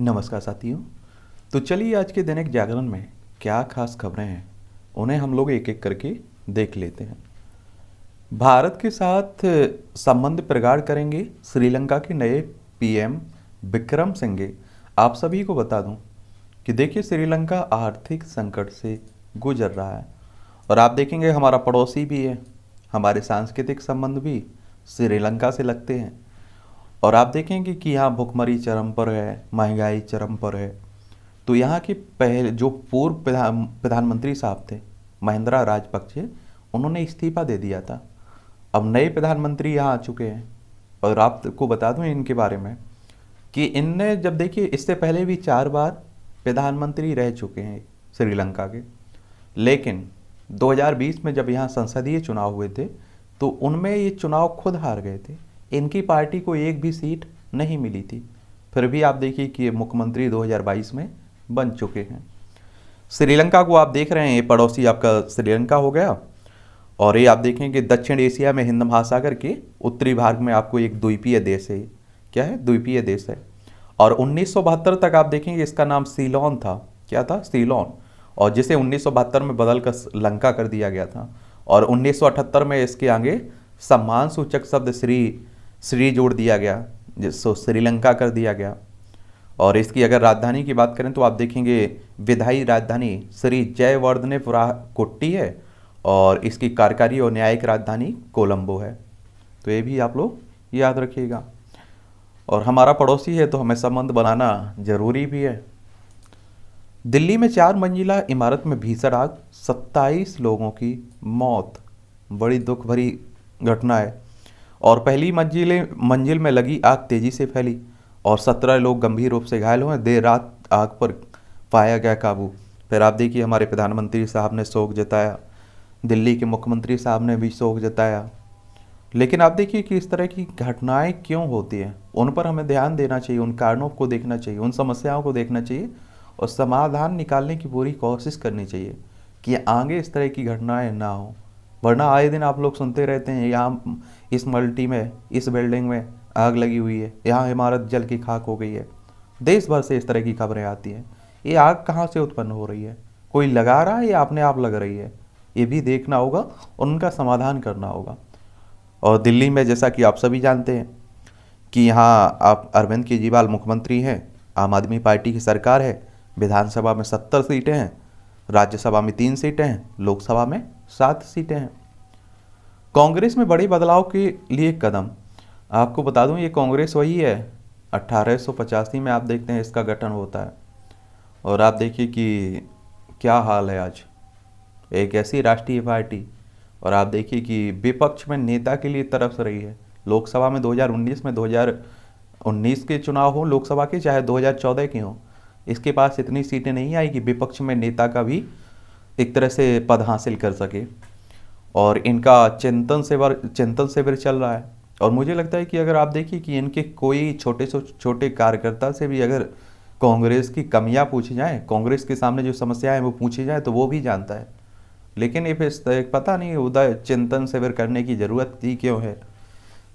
नमस्कार साथियों। तो चलिए आज के दैनिक जागरण में क्या खास खबरें हैं उन्हें हम लोग एक एक करके देख लेते हैं। भारत के साथ संबंध प्रगाढ़ करेंगे श्रीलंका के नए पीएम विक्रम सिंघे। आप सभी को बता दूं कि देखिए श्रीलंका आर्थिक संकट से गुजर रहा है और आप देखेंगे हमारा पड़ोसी भी है, हमारे सांस्कृतिक संबंध भी श्रीलंका से लगते हैं। और आप देखेंगे कि यहाँ भुखमरी चरम पर है, महंगाई चरम पर है। तो यहाँ के पहले जो पूर्व प्रधानमंत्री साहब थे महिंद्रा राजपक्षे, उन्होंने इस्तीफा दे दिया था। अब नए प्रधानमंत्री यहाँ आ चुके हैं और आपको बता दूं इनके बारे में कि इनने जब देखिए इससे पहले भी 4 बार प्रधानमंत्री रह चुके हैं श्रीलंका के, लेकिन 2020 में जब यहाँ संसदीय चुनाव हुए थे तो उनमें ये चुनाव खुद हार गए थे। इनकी पार्टी को एक भी सीट नहीं मिली थी, फिर भी आप देखिए कि ये मुख्यमंत्री 2022 में बन चुके हैं। श्रीलंका को आप देख रहे हैं, ये पड़ोसी आपका श्रीलंका हो गया। और ये आप देखें कि दक्षिण एशिया में हिंद महासागर के उत्तरी भाग में आपको एक द्वीपीय देश है। क्या है? द्वीपीय देश है। और 1972 तक आप देखेंगे इसका नाम सीलोन था। क्या था? सीलोन। और जिसे 1972 में बदल कर लंका कर दिया गया था। और 1978 में इसके आगे सम्मान सूचक शब्द श्री जोड़ दिया गया, जिसको श्रीलंका कर दिया गया। और इसकी अगर राजधानी की बात करें तो आप देखेंगे विधायी राजधानी श्री जयवर्धनेपुरा कोट्टी है और इसकी कार्यकारी और न्यायिक राजधानी कोलंबो है। तो ये भी आप लोग याद रखिएगा। और हमारा पड़ोसी है तो हमें संबंध बनाना जरूरी भी है। दिल्ली में 4 मंजिला इमारत में भीषण आग, 27 लोगों की मौत। बड़ी दुख भरी घटना है। और पहली मंजिल में लगी आग तेजी से फैली और 17 लोग गंभीर रूप से घायल हुए। देर रात आग पर पाया गया काबू। फिर आप देखिए हमारे प्रधानमंत्री साहब ने शोक जताया, दिल्ली के मुख्यमंत्री साहब ने भी शोक जताया। लेकिन आप देखिए कि इस तरह की घटनाएं क्यों होती हैं, उन पर हमें ध्यान देना चाहिए, उन कारणों को देखना चाहिए, उन समस्याओं को देखना चाहिए और समाधान निकालने की पूरी कोशिश करनी चाहिए कि आगे इस तरह की घटनाएं ना हो। वरना आए दिन आप लोग सुनते रहते हैं यहाँ इस मल्टी में, इस बिल्डिंग में आग लगी हुई है, यहाँ इमारत जल की खाक हो गई है। देश भर से इस तरह की खबरें आती हैं। ये आग कहाँ से उत्पन्न हो रही है? कोई लगा रहा है या अपने आप लग रही है? ये भी देखना होगा और उनका समाधान करना होगा। और दिल्ली में जैसा कि आप सभी जानते हैं कि यहाँ आप अरविंद केजरीवाल मुख्यमंत्री हैं, आम आदमी पार्टी की सरकार है। विधानसभा में 70 सीटें हैं, राज्यसभा में 3 सीटें हैं, लोकसभा में 7 सीटें हैं। कांग्रेस में बड़े बदलाव के लिए कदम। आपको बता दूं ये कांग्रेस वही है 1885 में आप देखते हैं इसका गठन होता है। और आप देखिए कि क्या हाल है आज, एक ऐसी राष्ट्रीय पार्टी। और आप देखिए कि विपक्ष में नेता के लिए तरस रही है। लोकसभा में 2019 के चुनाव हो लोकसभा के, चाहे 2014 के हों, इसके पास इतनी सीटें नहीं आई कि विपक्ष में नेता का भी एक तरह से पद हासिल कर सके। और इनका चिंतन शिविर चल रहा है। और मुझे लगता है कि अगर आप देखिए कि इनके कोई छोटे से छोटे कार्यकर्ता से भी अगर कांग्रेस की कमियां पूछी जाएं, कांग्रेस के सामने जो समस्याएं हैं वो पूछी जाए तो वो भी जानता है। लेकिन ये फिर पता नहीं उधर चिंतन शिविर करने की ज़रूरत ही क्यों है।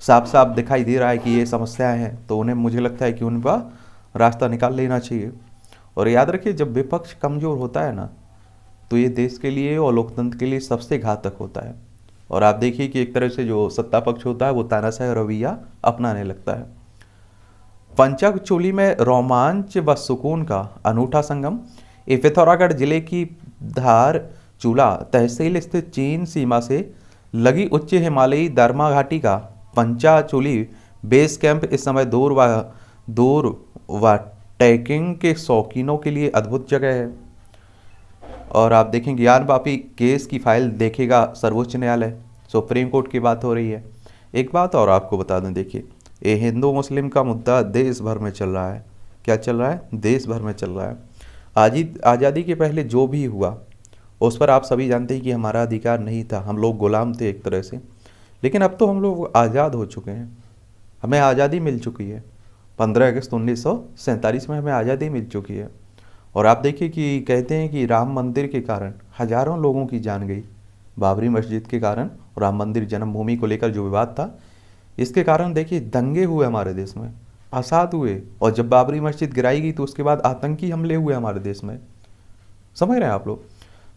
साफ साफ दिखाई दे रहा है कि ये समस्याएं हैं, तो उन्हें मुझे लगता है कि उनका रास्ता निकाल लेना चाहिए। और याद रखिए जब विपक्ष कमज़ोर होता है ना, तो ये देश के लिए और लोकतंत्र के लिए सबसे घातक होता है। और आप देखिए कि एक तरह से जो सत्ता पक्ष होता है वो तानाशाही रवैया अपनाने लगता है। पंचकचूली में रोमांच व सुकून का अनूठा संगम। ये पिथौरागढ़ जिले की धारचूला तहसील स्थित चीन सीमा से लगी उच्च हिमालयी दरमा घाटी का पंचाचूली बेस कैंप इस समय दूर व ट्रैकिंग के शौकीनों के लिए अद्भुत जगह है। और आप देखेंगे ज्ञान वापी केस की फाइल देखेगा सर्वोच्च न्यायालय, सुप्रीम कोर्ट की बात हो रही है। एक बात और आपको बता दें, देखिए ये हिंदू मुस्लिम का मुद्दा देश भर में चल रहा है। क्या चल रहा है? देश भर में चल रहा है। आज़ादी के पहले जो भी हुआ उस पर आप सभी जानते हैं कि हमारा अधिकार नहीं था, हम लोग गुलाम थे एक तरह से। लेकिन अब तो हम लोग आज़ाद हो चुके हैं, हमें आज़ादी मिल चुकी है। 15 अगस्त 1947 में हमें आज़ादी मिल चुकी है। और आप देखिए कि कहते हैं कि राम मंदिर के कारण हजारों लोगों की जान गई। बाबरी मस्जिद के कारण, राम मंदिर जन्मभूमि को लेकर जो विवाद था, इसके कारण देखिए दंगे हुए हमारे देश में। आज़ाद हुए, और जब बाबरी मस्जिद गिराई गई तो उसके बाद आतंकी हमले हुए हमारे देश में। समझ रहे हैं आप लोग?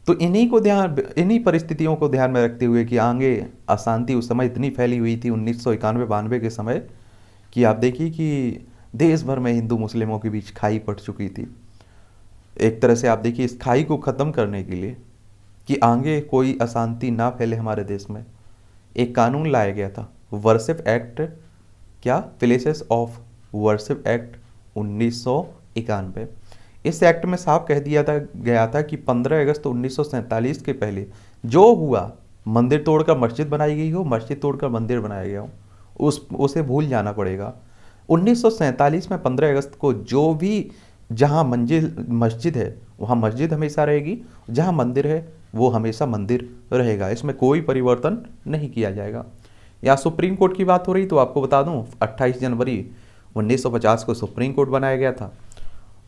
तो इन्हीं परिस्थितियों को ध्यान में रखते हुए कि आगे अशांति उस समय इतनी फैली हुई थी 1991-92 के समय, कि आप देखिए कि देश भर में हिंदू मुस्लिमों के बीच खाई पड़ चुकी थी। एक तरह से आप देखिए इस खाई को ख़त्म करने के लिए, कि आगे कोई अशांति ना फैले हमारे देश में, एक कानून लाया गया था, वर्शिप एक्ट, क्या, प्लेसेस ऑफ वर्शिप एक्ट 1991। इस एक्ट में साफ कह दिया गया था कि 15 अगस्त 1947 के पहले जो हुआ, मंदिर तोड़कर मस्जिद बनाई गई हो, मस्जिद तोड़कर मंदिर बनाया गया हो, उसे भूल जाना पड़ेगा। 1947 में 15 अगस्त को जो भी, जहाँ मस्जिद है वहाँ मस्जिद हमेशा रहेगी, जहाँ मंदिर है वो हमेशा मंदिर रहेगा, इसमें कोई परिवर्तन नहीं किया जाएगा। या सुप्रीम कोर्ट की बात हो रही तो आपको बता दूं 28 जनवरी 1950 को सुप्रीम कोर्ट बनाया गया था।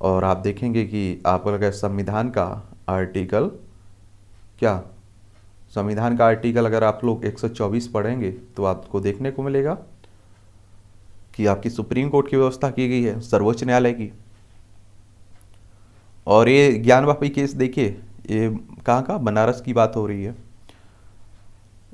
और आप देखेंगे कि आप अगर संविधान का आर्टिकल, क्या, संविधान का आर्टिकल अगर आप लोग 124 पढ़ेंगे तो आपको देखने को मिलेगा कि आपकी सुप्रीम कोर्ट की व्यवस्था की गई है, सर्वोच्च न्यायालय की। और ये ज्ञानवापी केस देखिए, ये कहाँ का, बनारस की बात हो रही है।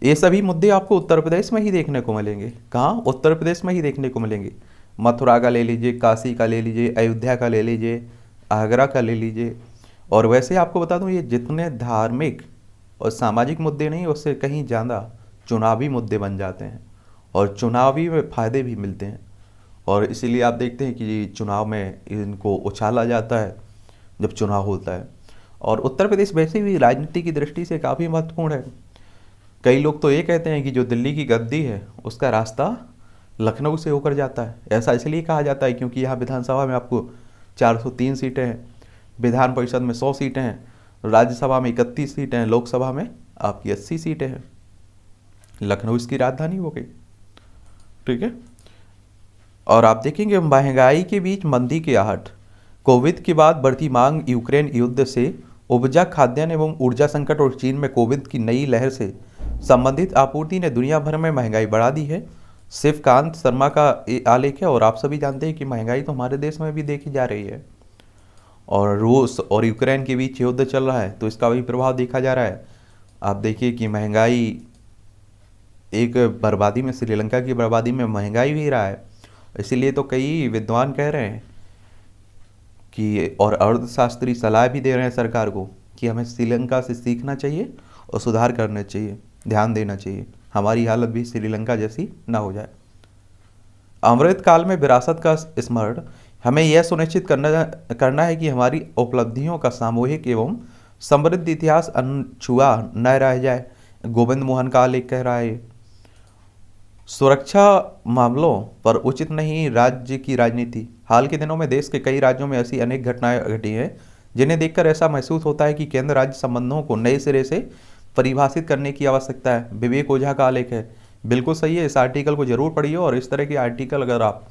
ये सभी मुद्दे आपको उत्तर प्रदेश में ही देखने को मिलेंगे। कहाँ? उत्तर प्रदेश में ही देखने को मिलेंगे। मथुरा का ले लीजिए, काशी का ले लीजिए, अयोध्या का ले लीजिए, आगरा का ले लीजिए। और वैसे आपको बता दूं, ये जितने धार्मिक और सामाजिक मुद्दे नहीं, उससे कहीं ज़्यादा चुनावी मुद्दे बन जाते हैं, और चुनावी में फ़ायदे भी मिलते हैं। और इसीलिए आप देखते हैं कि चुनाव में इनको उछाला जाता है जब चुनाव होता है। और उत्तर प्रदेश वैसे भी राजनीति की दृष्टि से काफ़ी महत्वपूर्ण है। कई लोग तो ये कहते हैं कि जो दिल्ली की गद्दी है उसका रास्ता लखनऊ से होकर जाता है। ऐसा इसलिए कहा जाता है क्योंकि यहाँ विधानसभा में आपको 403 सीटें हैं, विधान परिषद में 100 सीटें हैं, राज्यसभा में 31 सीटें हैं, लोकसभा में आपकी 80 सीटें हैं। लखनऊ इसकी राजधानी हो गई, ठीक है। और आप देखेंगे महंगाई के बीच मंदी की आहट, कोविड के बाद बढ़ती मांग, यूक्रेन युद्ध से उपजा खाद्यान्न एवं ऊर्जा संकट और चीन में कोविड की नई लहर से संबंधित आपूर्ति ने दुनिया भर में महंगाई बढ़ा दी है। शिवकांत शर्मा का आलेख है। और आप सभी जानते हैं कि महंगाई तो हमारे देश में भी देखी जा रही है, और रूस और यूक्रेन के बीच युद्ध चल रहा है तो इसका भी प्रभाव देखा जा रहा है। आप देखिए कि महंगाई एक बर्बादी में, श्रीलंका की बर्बादी में महंगाई भी रहा है। इसीलिए तो कई विद्वान कह रहे हैं कि, और अर्थशास्त्री सलाह भी दे रहे हैं सरकार को कि हमें श्रीलंका से सीखना चाहिए और सुधार करना चाहिए, ध्यान देना चाहिए, हमारी हालत भी श्रीलंका जैसी ना हो जाए। अमृत काल में विरासत का स्मरण, हमें यह सुनिश्चित करना है कि हमारी उपलब्धियों का सामूहिक एवं समृद्ध इतिहास अनछुआ न रह जाए। गोविंद मोहन का आलेख कह रहा है। सुरक्षा मामलों पर उचित नहीं राज्य की राजनीति, हाल के दिनों में देश के कई राज्यों में ऐसी अनेक घटनाएं घटी हैं जिन्हें देखकर ऐसा महसूस होता है कि केंद्र राज्य संबंधों को नए सिरे से परिभाषित करने की आवश्यकता है। विवेक ओझा का आलेख है। बिल्कुल सही है, इस आर्टिकल को जरूर पढ़िए। और इस तरह के आर्टिकल अगर आप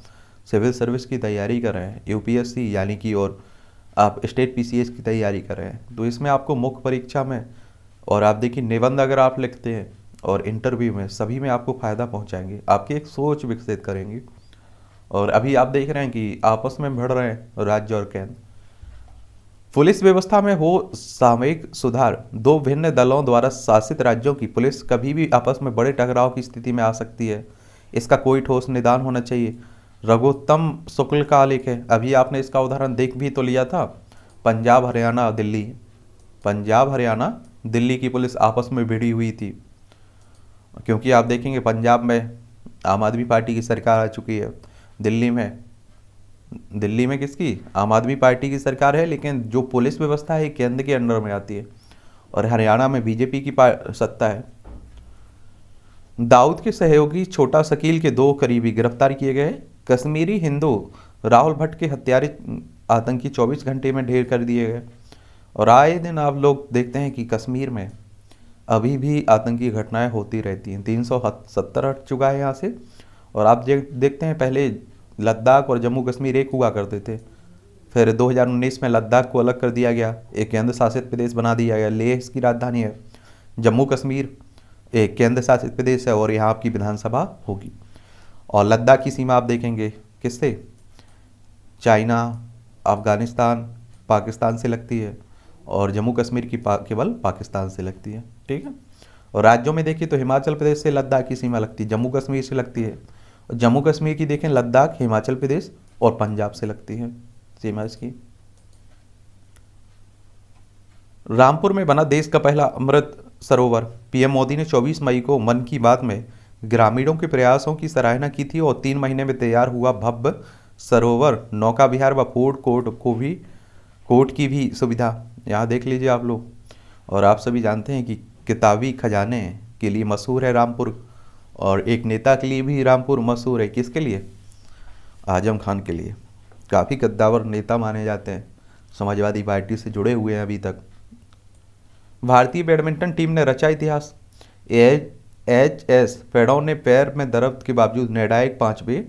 सिविल सर्विस की तैयारी कर रहे हैं, यूपीएससी यानी कि, और आप स्टेट पीसीएस की तैयारी कर रहे हैं, तो इसमें आपको मुख्य परीक्षा में, और आप देखिए निबंध अगर आप लिखते हैं और इंटरव्यू में, सभी में आपको फ़ायदा पहुंचाएंगे, आपकी एक सोच विकसित करेंगे। और अभी आप देख रहे हैं कि आपस में भिड़ रहे हैं राज्य और केंद्र। पुलिस व्यवस्था में हो सामयिक सुधार, दो भिन्न दलों द्वारा शासित राज्यों की पुलिस कभी भी आपस में बड़े टकराव की स्थिति में आ सकती है, इसका कोई ठोस निदान होना चाहिए। रघुत्तम शुक्ल का आलेख है। अभी आपने इसका उदाहरण देख भी तो लिया था, पंजाब हरियाणा दिल्ली, पंजाब हरियाणा दिल्ली की पुलिस आपस में भिड़ी हुई थी, क्योंकि आप देखेंगे पंजाब में आम आदमी पार्टी की सरकार आ चुकी है, दिल्ली में किसकी, आम आदमी पार्टी की सरकार है, लेकिन जो पुलिस व्यवस्था है केंद्र के अंडर में आती है, और हरियाणा में बीजेपी की सत्ता है। दाऊद के सहयोगी छोटा शकील के दो करीबी गिरफ्तार किए गए। कश्मीरी हिंदू राहुल भट्ट के हत्यारे आतंकी 24 घंटे में ढेर कर दिए गए। और आए दिन आप लोग देखते हैं कि कश्मीर में अभी भी आतंकी घटनाएं होती रहती हैं। 370 हट चुका है यहाँ से। और आप देखते हैं पहले लद्दाख और जम्मू कश्मीर एक हुआ करते थे, फिर 2019 में लद्दाख को अलग कर दिया गया, एक केंद्र शासित प्रदेश बना दिया गया। लेह इसकी राजधानी है। जम्मू कश्मीर एक केंद्र शासित प्रदेश है और यहाँ आपकी विधानसभा होगी। और लद्दाख की सीमा आप देखेंगे किससे, चाइना, अफ़गानिस्तान, पाकिस्तान से लगती है, और जम्मू कश्मीर की केवल पाकिस्तान से लगती है। ठीक है। और राज्यों में देखिए तो हिमाचल प्रदेश से लद्दाख की सीमा लगती है, जम्मू कश्मीर से लगती है। और जम्मू कश्मीर की देखें लद्दाख, हिमाचल प्रदेश और पंजाब से लगती है सीमा इसकी। रामपुर में बना देश का पहला अमृत सरोवर। पीएम मोदी ने 24 मई को मन की बात में ग्रामीणों के प्रयासों की सराहना की थी और 3 महीने में तैयार हुआ भव्य सरोवर नौका विहार व फूड कोर्ट की भी सुविधा। यहाँ देख लीजिए आप लोग। और आप सभी जानते हैं कि किताबी खजाने के लिए मशहूर है रामपुर, और एक नेता के लिए भी रामपुर मशहूर है। किसके लिए? आजम खान के लिए। काफ़ी कद्दावर नेता माने जाते हैं, समाजवादी पार्टी से जुड़े हुए हैं अभी तक। भारतीय बैडमिंटन टीम ने रचा इतिहास। एच एस प्रणव ने पैर में दर्द के बावजूद निर्णायक 5वें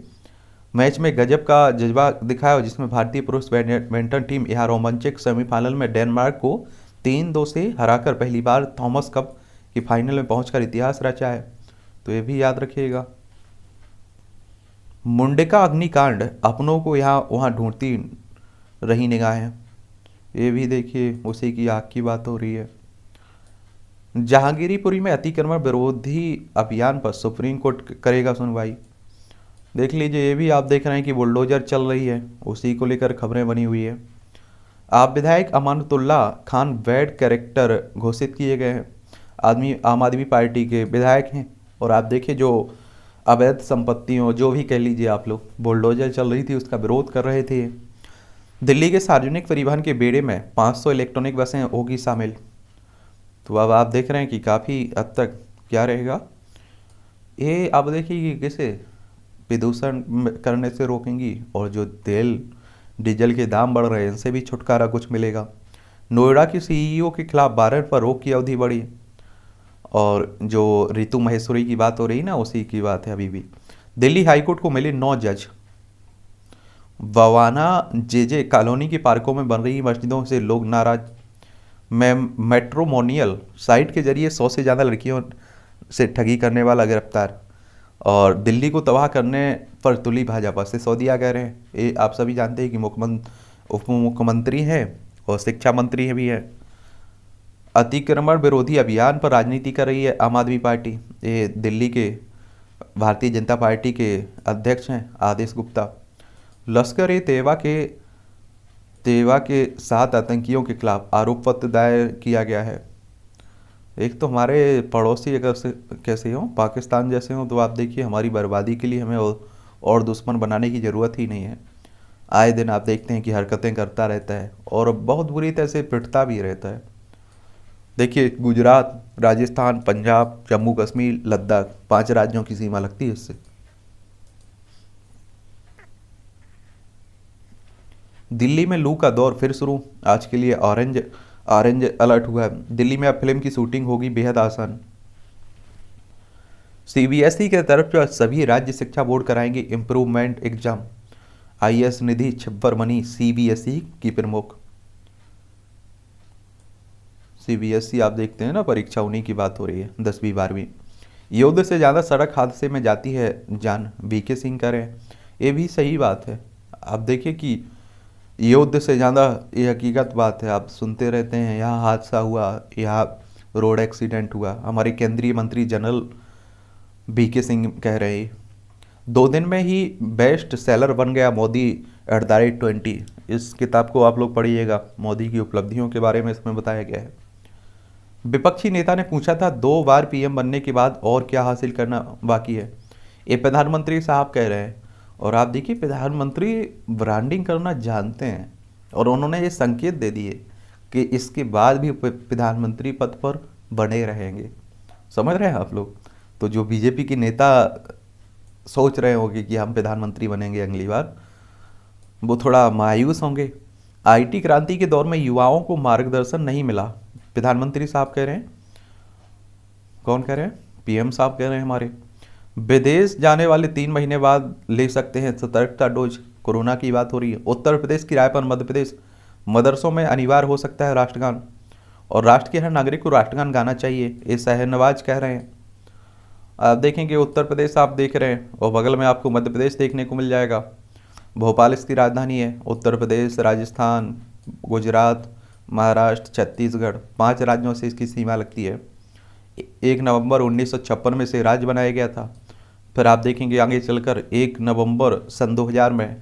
मैच में गजब का जज्बा दिखाया, जिसमें भारतीय पुरुष बैडमिंटन टीम यहाँ रोमांचक सेमीफाइनल में डेनमार्क को 3-2 से हराकर पहली बार थॉमस कप की फाइनल में पहुंचकर इतिहास रचा है। तो ये भी याद रखिएगा। मुंडका अग्निकांड, अपनों को यहाँ वहाँ ढूंढती रही निगाहें। ये भी देखिए उसी की आग की बात हो रही है। जहांगीरपुरी में अतिक्रमण विरोधी अभियान पर सुप्रीम कोर्ट करेगा सुनवाई। देख लीजिए, ये भी आप देख रहे हैं कि बुलडोजर चल रही है, उसी को लेकर खबरें बनी हुई है। आप विधायक अमानतुल्लाह खान वैड कैरेक्टर घोषित किए गए हैं। आम आदमी पार्टी के विधायक हैं। और आप देखिए जो अवैध संपत्तियों, जो भी कह लीजिए आप लोग, बुलडोजर चल रही थी, उसका विरोध कर रहे थे। दिल्ली के सार्वजनिक परिवहन के बेड़े में 500 इलेक्ट्रॉनिक बसें होगी शामिल। तो अब आप देख रहे हैं कि काफ़ी हद तक क्या रहेगा ये। अब देखिए कि कैसे प्रदूषण करने से रोकेंगी, और जो तेल डीजल के दाम बढ़ रहे हैं इनसे भी छुटकारा कुछ मिलेगा। नोएडा की सीईओ के खिलाफ वारंट पर रोक की अवधि बढ़ी। और जो रितु महेश्वरी की बात हो रही ना, उसी की बात है अभी भी। दिल्ली हाईकोर्ट को मिले 9 जज। ववाना जेजे कॉलोनी के पार्कों में बन रही मस्जिदों से लोग नाराज। मैट्रोमोनियल साइट के जरिए 100 से ज़्यादा लड़कियों से ठगी करने वाला गिरफ्तार। और दिल्ली को तबाह करने पर तुली भाजपा से सिसोदिया कह रहे हैं। ये आप सभी जानते हैं कि उप मुख्यमंत्री हैं और शिक्षा मंत्री भी हैं। अतिक्रमण विरोधी अभियान पर राजनीति कर रही है आम आदमी पार्टी। ये दिल्ली के भारतीय जनता पार्टी के अध्यक्ष हैं आदेश गुप्ता। लश्कर ए तैयबा के 7 आतंकियों के खिलाफ आरोप पत्र दायर किया गया है। एक तो हमारे पड़ोसी अगर से कैसे हों, पाकिस्तान जैसे हों, तो आप देखिए हमारी बर्बादी के लिए हमें और दुश्मन बनाने की ज़रूरत ही नहीं है। आए दिन आप देखते हैं कि हरकतें करता रहता है और बहुत बुरी तरह से पिटता भी रहता है। देखिए गुजरात, राजस्थान, पंजाब, जम्मू कश्मीर, लद्दाख, 5 राज्यों की सीमा लगती है इससे। दिल्ली में लू का दौर फिर शुरू। आज के लिए ऑरेंज अलर्ट हुआ है। दिल्ली में अब फिल्म की शूटिंग होगी बेहद आसान। सीबीएसई के तरफ से सभी राज्य शिक्षा बोर्ड कराएंगे इम्प्रूवमेंट एग्जाम। आईएएस निधि छिब्बर बनी सीबीएसई की प्रमुख। सीबीएसई आप देखते हैं ना, परीक्षा उन्हीं की बात हो रही है, 10वीं 12वीं। युद्ध से ज़्यादा सड़क हादसे में जाती है जान, वीके सिंह कह रहे हैं। ये भी सही बात है। आप देखिए कि युद्ध से ज़्यादा, ये हकीकत बात है। आप सुनते रहते हैं यहाँ हादसा हुआ, यहाँ रोड एक्सीडेंट हुआ। हमारे केंद्रीय मंत्री जनरल वीके सिंह कह रहे हैं। 2 दिन में ही बेस्ट सेलर बन गया मोदी @20। इस किताब को आप लोग पढ़िएगा, मोदी की उपलब्धियों के बारे में इसमें बताया गया है। विपक्षी नेता ने पूछा था 2 बार पीएम बनने के बाद और क्या हासिल करना बाकी है। ये प्रधानमंत्री साहब कह रहे हैं। और आप देखिए प्रधानमंत्री ब्रांडिंग करना जानते हैं, और उन्होंने ये संकेत दे दिए कि इसके बाद भी प्रधानमंत्री पद पर बने रहेंगे। समझ रहे हैं आप लोग? तो जो बीजेपी के नेता सोच रहे होंगे कि हम प्रधानमंत्री बनेंगे अगली बार, वो थोड़ा मायूस होंगे। आईटी क्रांति के दौर में युवाओं को मार्गदर्शन नहीं मिला, प्रधानमंत्री साहब कह रहे हैं। कौन कह रहे हैं? पीएम साहब कह रहे हैं हमारे। विदेश जाने वाले 3 महीने बाद ले सकते हैं सतर्कता डोज। कोरोना की बात हो रही है। उत्तर प्रदेश की राय पर मध्य प्रदेश, मदरसों में अनिवार्य हो सकता है राष्ट्रगान, और राष्ट्र के हर नागरिक को राष्ट्रगान गाना चाहिए, ये शहनवाज कह रहे हैं। आप देखेंगे उत्तर प्रदेश आप देख रहे हैं, और बगल में आपको मध्य प्रदेश देखने को मिल जाएगा। भोपाल इसकी राजधानी है। उत्तर प्रदेश, राजस्थान, गुजरात, महाराष्ट्र, छत्तीसगढ़, 5 राज्यों से इसकी सीमा लगती है। 1 नवंबर 1956 में से राज्य बनाया गया था। फिर आप देखेंगे आगे चलकर 1 नवंबर सन 2000 में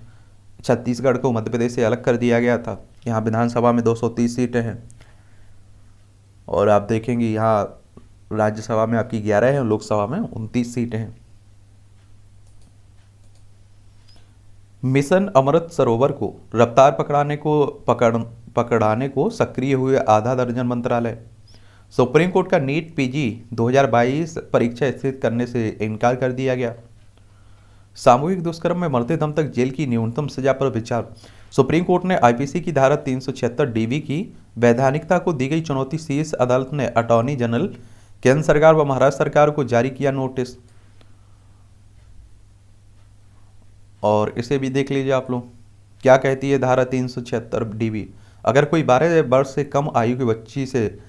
छत्तीसगढ़ को मध्य प्रदेश से अलग कर दिया गया था। यहाँ विधानसभा में 230 सीटें हैं और आप देखेंगे यहाँ राज्यसभा में आपकी 11 है, लोकसभा में 29 सीटें हैं। मिशन अमृत सरोवर को रफ्तार पकड़ाने को सक्रिय हुए आधा दर्जन मंत्रालय। सुप्रीम कोर्ट का नीट पीजी 2022 परीक्षा स्थगित करने से इनकार कर दिया गया। सामूहिक दुष्कर्म में मरते दम तक जेल की न्यूनतम सजा पर विचार। सुप्रीम कोर्ट ने आईपीसी की धारा 376 डीवी की वैधानिकता को दी गई चुनौती। शीर्ष अदालत ने अटॉर्नी जनरल, केंद्र सरकार व महाराष्ट्र सरकार को जारी किया नोटिस। और इसे भी देख लीजिए आप लोग, क्या कहती है धारा 376 डीवी। अगर कोई 12 वर्ष से कम आयु की बच्ची से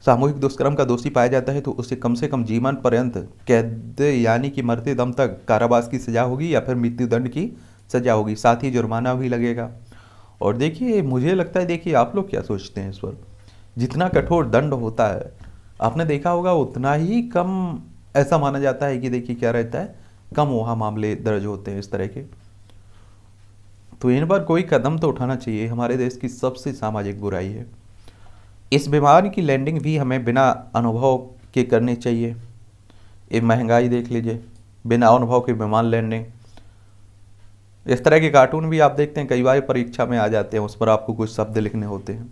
सामूहिक दुष्कर्म का दोषी पाया जाता है तो उसे कम से कम जीवन पर्यंत कैद यानी कि मरते दम तक कारावास की सजा होगी या फिर मृत्युदंड की सजा होगी, साथ ही जुर्माना भी लगेगा। और देखिए मुझे लगता है, देखिए आप लोग क्या सोचते हैं इस पर, जितना कठोर दंड होता है आपने देखा होगा उतना ही कम ऐसा माना जाता है कि देखिए क्या रहता है, कम वहाँ मामले दर्ज होते हैं इस तरह के। तो इन पर कोई कदम तो उठाना चाहिए। हमारे देश की सबसे सामाजिक बुराई है। इस विमान की लैंडिंग भी हमें बिना अनुभव के करनी चाहिए। ये महंगाई देख लीजिए, बिना अनुभव के विमान लैंडिंग। इस तरह के कार्टून भी आप देखते हैं, कई बार परीक्षा में आ जाते हैं, उस पर आपको कुछ शब्द लिखने होते हैं।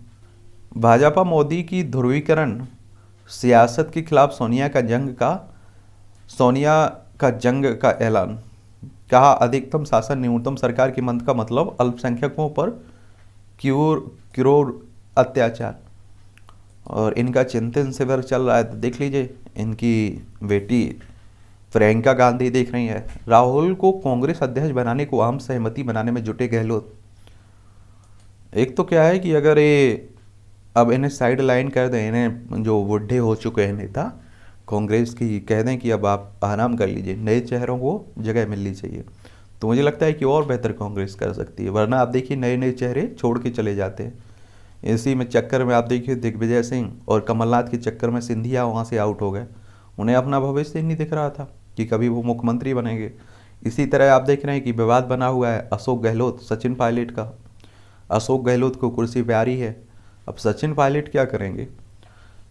भाजपा मोदी की ध्रुवीकरण सियासत के खिलाफ सोनिया का जंग का ऐलान। कहा अधिकतम शासन न्यूनतम सरकार के मंत्र का मतलब अल्पसंख्यकों पर क्रूर अत्याचार। और इनका चिंतन शिविर चल रहा है, तो देख लीजिए इनकी बेटी प्रियंका गांधी देख रही है। राहुल को कांग्रेस अध्यक्ष बनाने को आम सहमति बनाने में जुटे गहलोत। एक तो क्या है कि अगर ये अब इन्हें साइड लाइन कर दें, इन्हें जो बूढ़े हो चुके हैं नेता कांग्रेस की, कह दें कि अब आप आराम कर लीजिए, नए चेहरों को जगह मिलनी चाहिए, तो मुझे लगता है कि और बेहतर कांग्रेस कर सकती है। वरना आप देखिए नए नए चेहरे छोड़ के चले जाते हैं। इसी में चक्कर में आप देखिए दिग्विजय सिंह और कमलनाथ के चक्कर में सिंधिया वहाँ से आउट हो गए। उन्हें अपना भविष्य नहीं दिख रहा था कि कभी वो मुख्यमंत्री बनेंगे। इसी तरह आप देख रहे हैं कि विवाद बना हुआ है अशोक गहलोत सचिन पायलट का। अशोक गहलोत को कुर्सी प्यारी है, अब सचिन पायलट क्या करेंगे।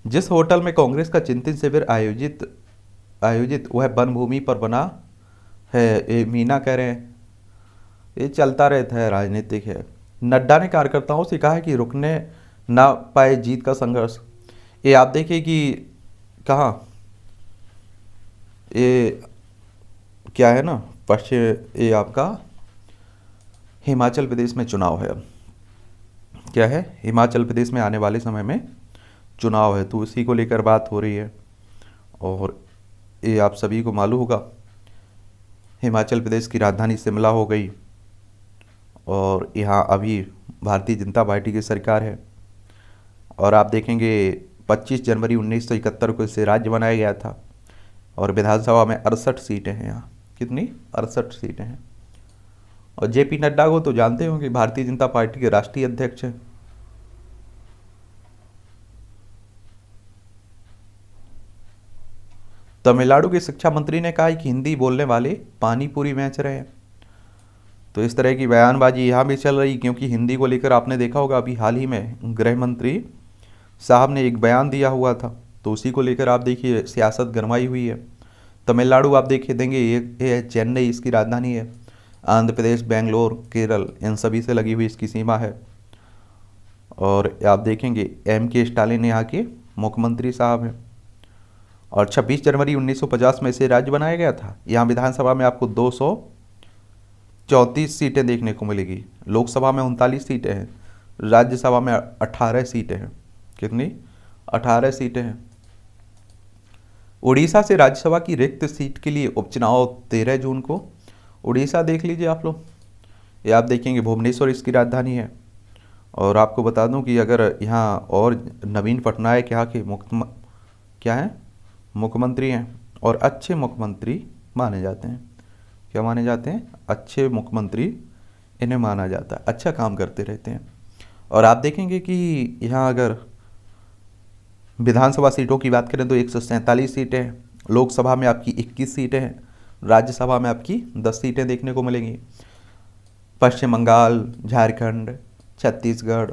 जिस होटल में कांग्रेस का चिंतन शिविर आयोजित वह वन भूमि पर बना है, ये मीना कह रहे हैं। ये चलता रहता है, राजनीतिक है। नड्डा ने कार्यकर्ताओं से कहा है कि रुकने ना पाए जीत का संघर्ष। ये आप देखिए कि कहाँ ये क्या है ना, ये आपका हिमाचल प्रदेश में चुनाव है। क्या है, हिमाचल प्रदेश में आने वाले समय में चुनाव है, तो इसी को लेकर बात हो रही है। और ये आप सभी को मालूम होगा हिमाचल प्रदेश की राजधानी शिमला हो गई और यहाँ अभी भारतीय जनता पार्टी की सरकार है। और आप देखेंगे 25 जनवरी 1971 को इसे राज्य बनाया गया था और विधानसभा में 68 सीटें हैं। यहाँ कितनी, 68 सीटें हैं। और जेपी नड्डा को तो जानते होंगे, भारतीय जनता पार्टी के राष्ट्रीय अध्यक्ष हैं। तमिलनाडु के शिक्षा मंत्री ने कहा कि हिंदी बोलने वाले पानी पूरी बेच रहे हैं। तो इस तरह की बयानबाजी यहाँ भी चल रही, क्योंकि हिंदी को लेकर आपने देखा होगा अभी हाल ही में गृह मंत्री साहब ने एक बयान दिया हुआ था, तो उसी को लेकर आप देखिए सियासत गरमाई हुई है। तमिलनाडु आप देखिए देंगे, ये चेन्नई इसकी राजधानी है। आंध्र प्रदेश, बेंगलोर, केरल, इन सभी से लगी हुई इसकी सीमा है। और आप देखेंगे M.K. स्टालिन यहाँ के मुख्यमंत्री साहब हैं। और 26 जनवरी 1950 में इसे राज्य बनाया गया था। यहाँ विधानसभा में आपको 234 सीटें देखने को मिलेगी, लोकसभा में 39 सीटें हैं, राज्यसभा में 18 सीटें हैं। कितनी, 18 सीटें हैं। उड़ीसा से राज्यसभा की रिक्त सीट के लिए उपचुनाव 13 जून को। उड़ीसा देख लीजिए आप लोग, ये आप देखेंगे भुवनेश्वर इसकी राजधानी है। और आपको बता दूं कि अगर यहाँ और नवीन पटनायक यहाँ के मुख्यमंत्री हैं और अच्छे मुख्यमंत्री माने जाते हैं। क्या माने जाते हैं, अच्छे मुख्यमंत्री इन्हें माना जाता है, अच्छा काम करते रहते हैं। और आप देखेंगे कि यहाँ अगर विधानसभा सीटों की बात करें तो 147 सीटें हैं, लोकसभा में आपकी 21 सीटें हैं, राज्यसभा में आपकी 10 सीटें देखने को मिलेंगी। पश्चिम बंगाल, झारखंड, छत्तीसगढ़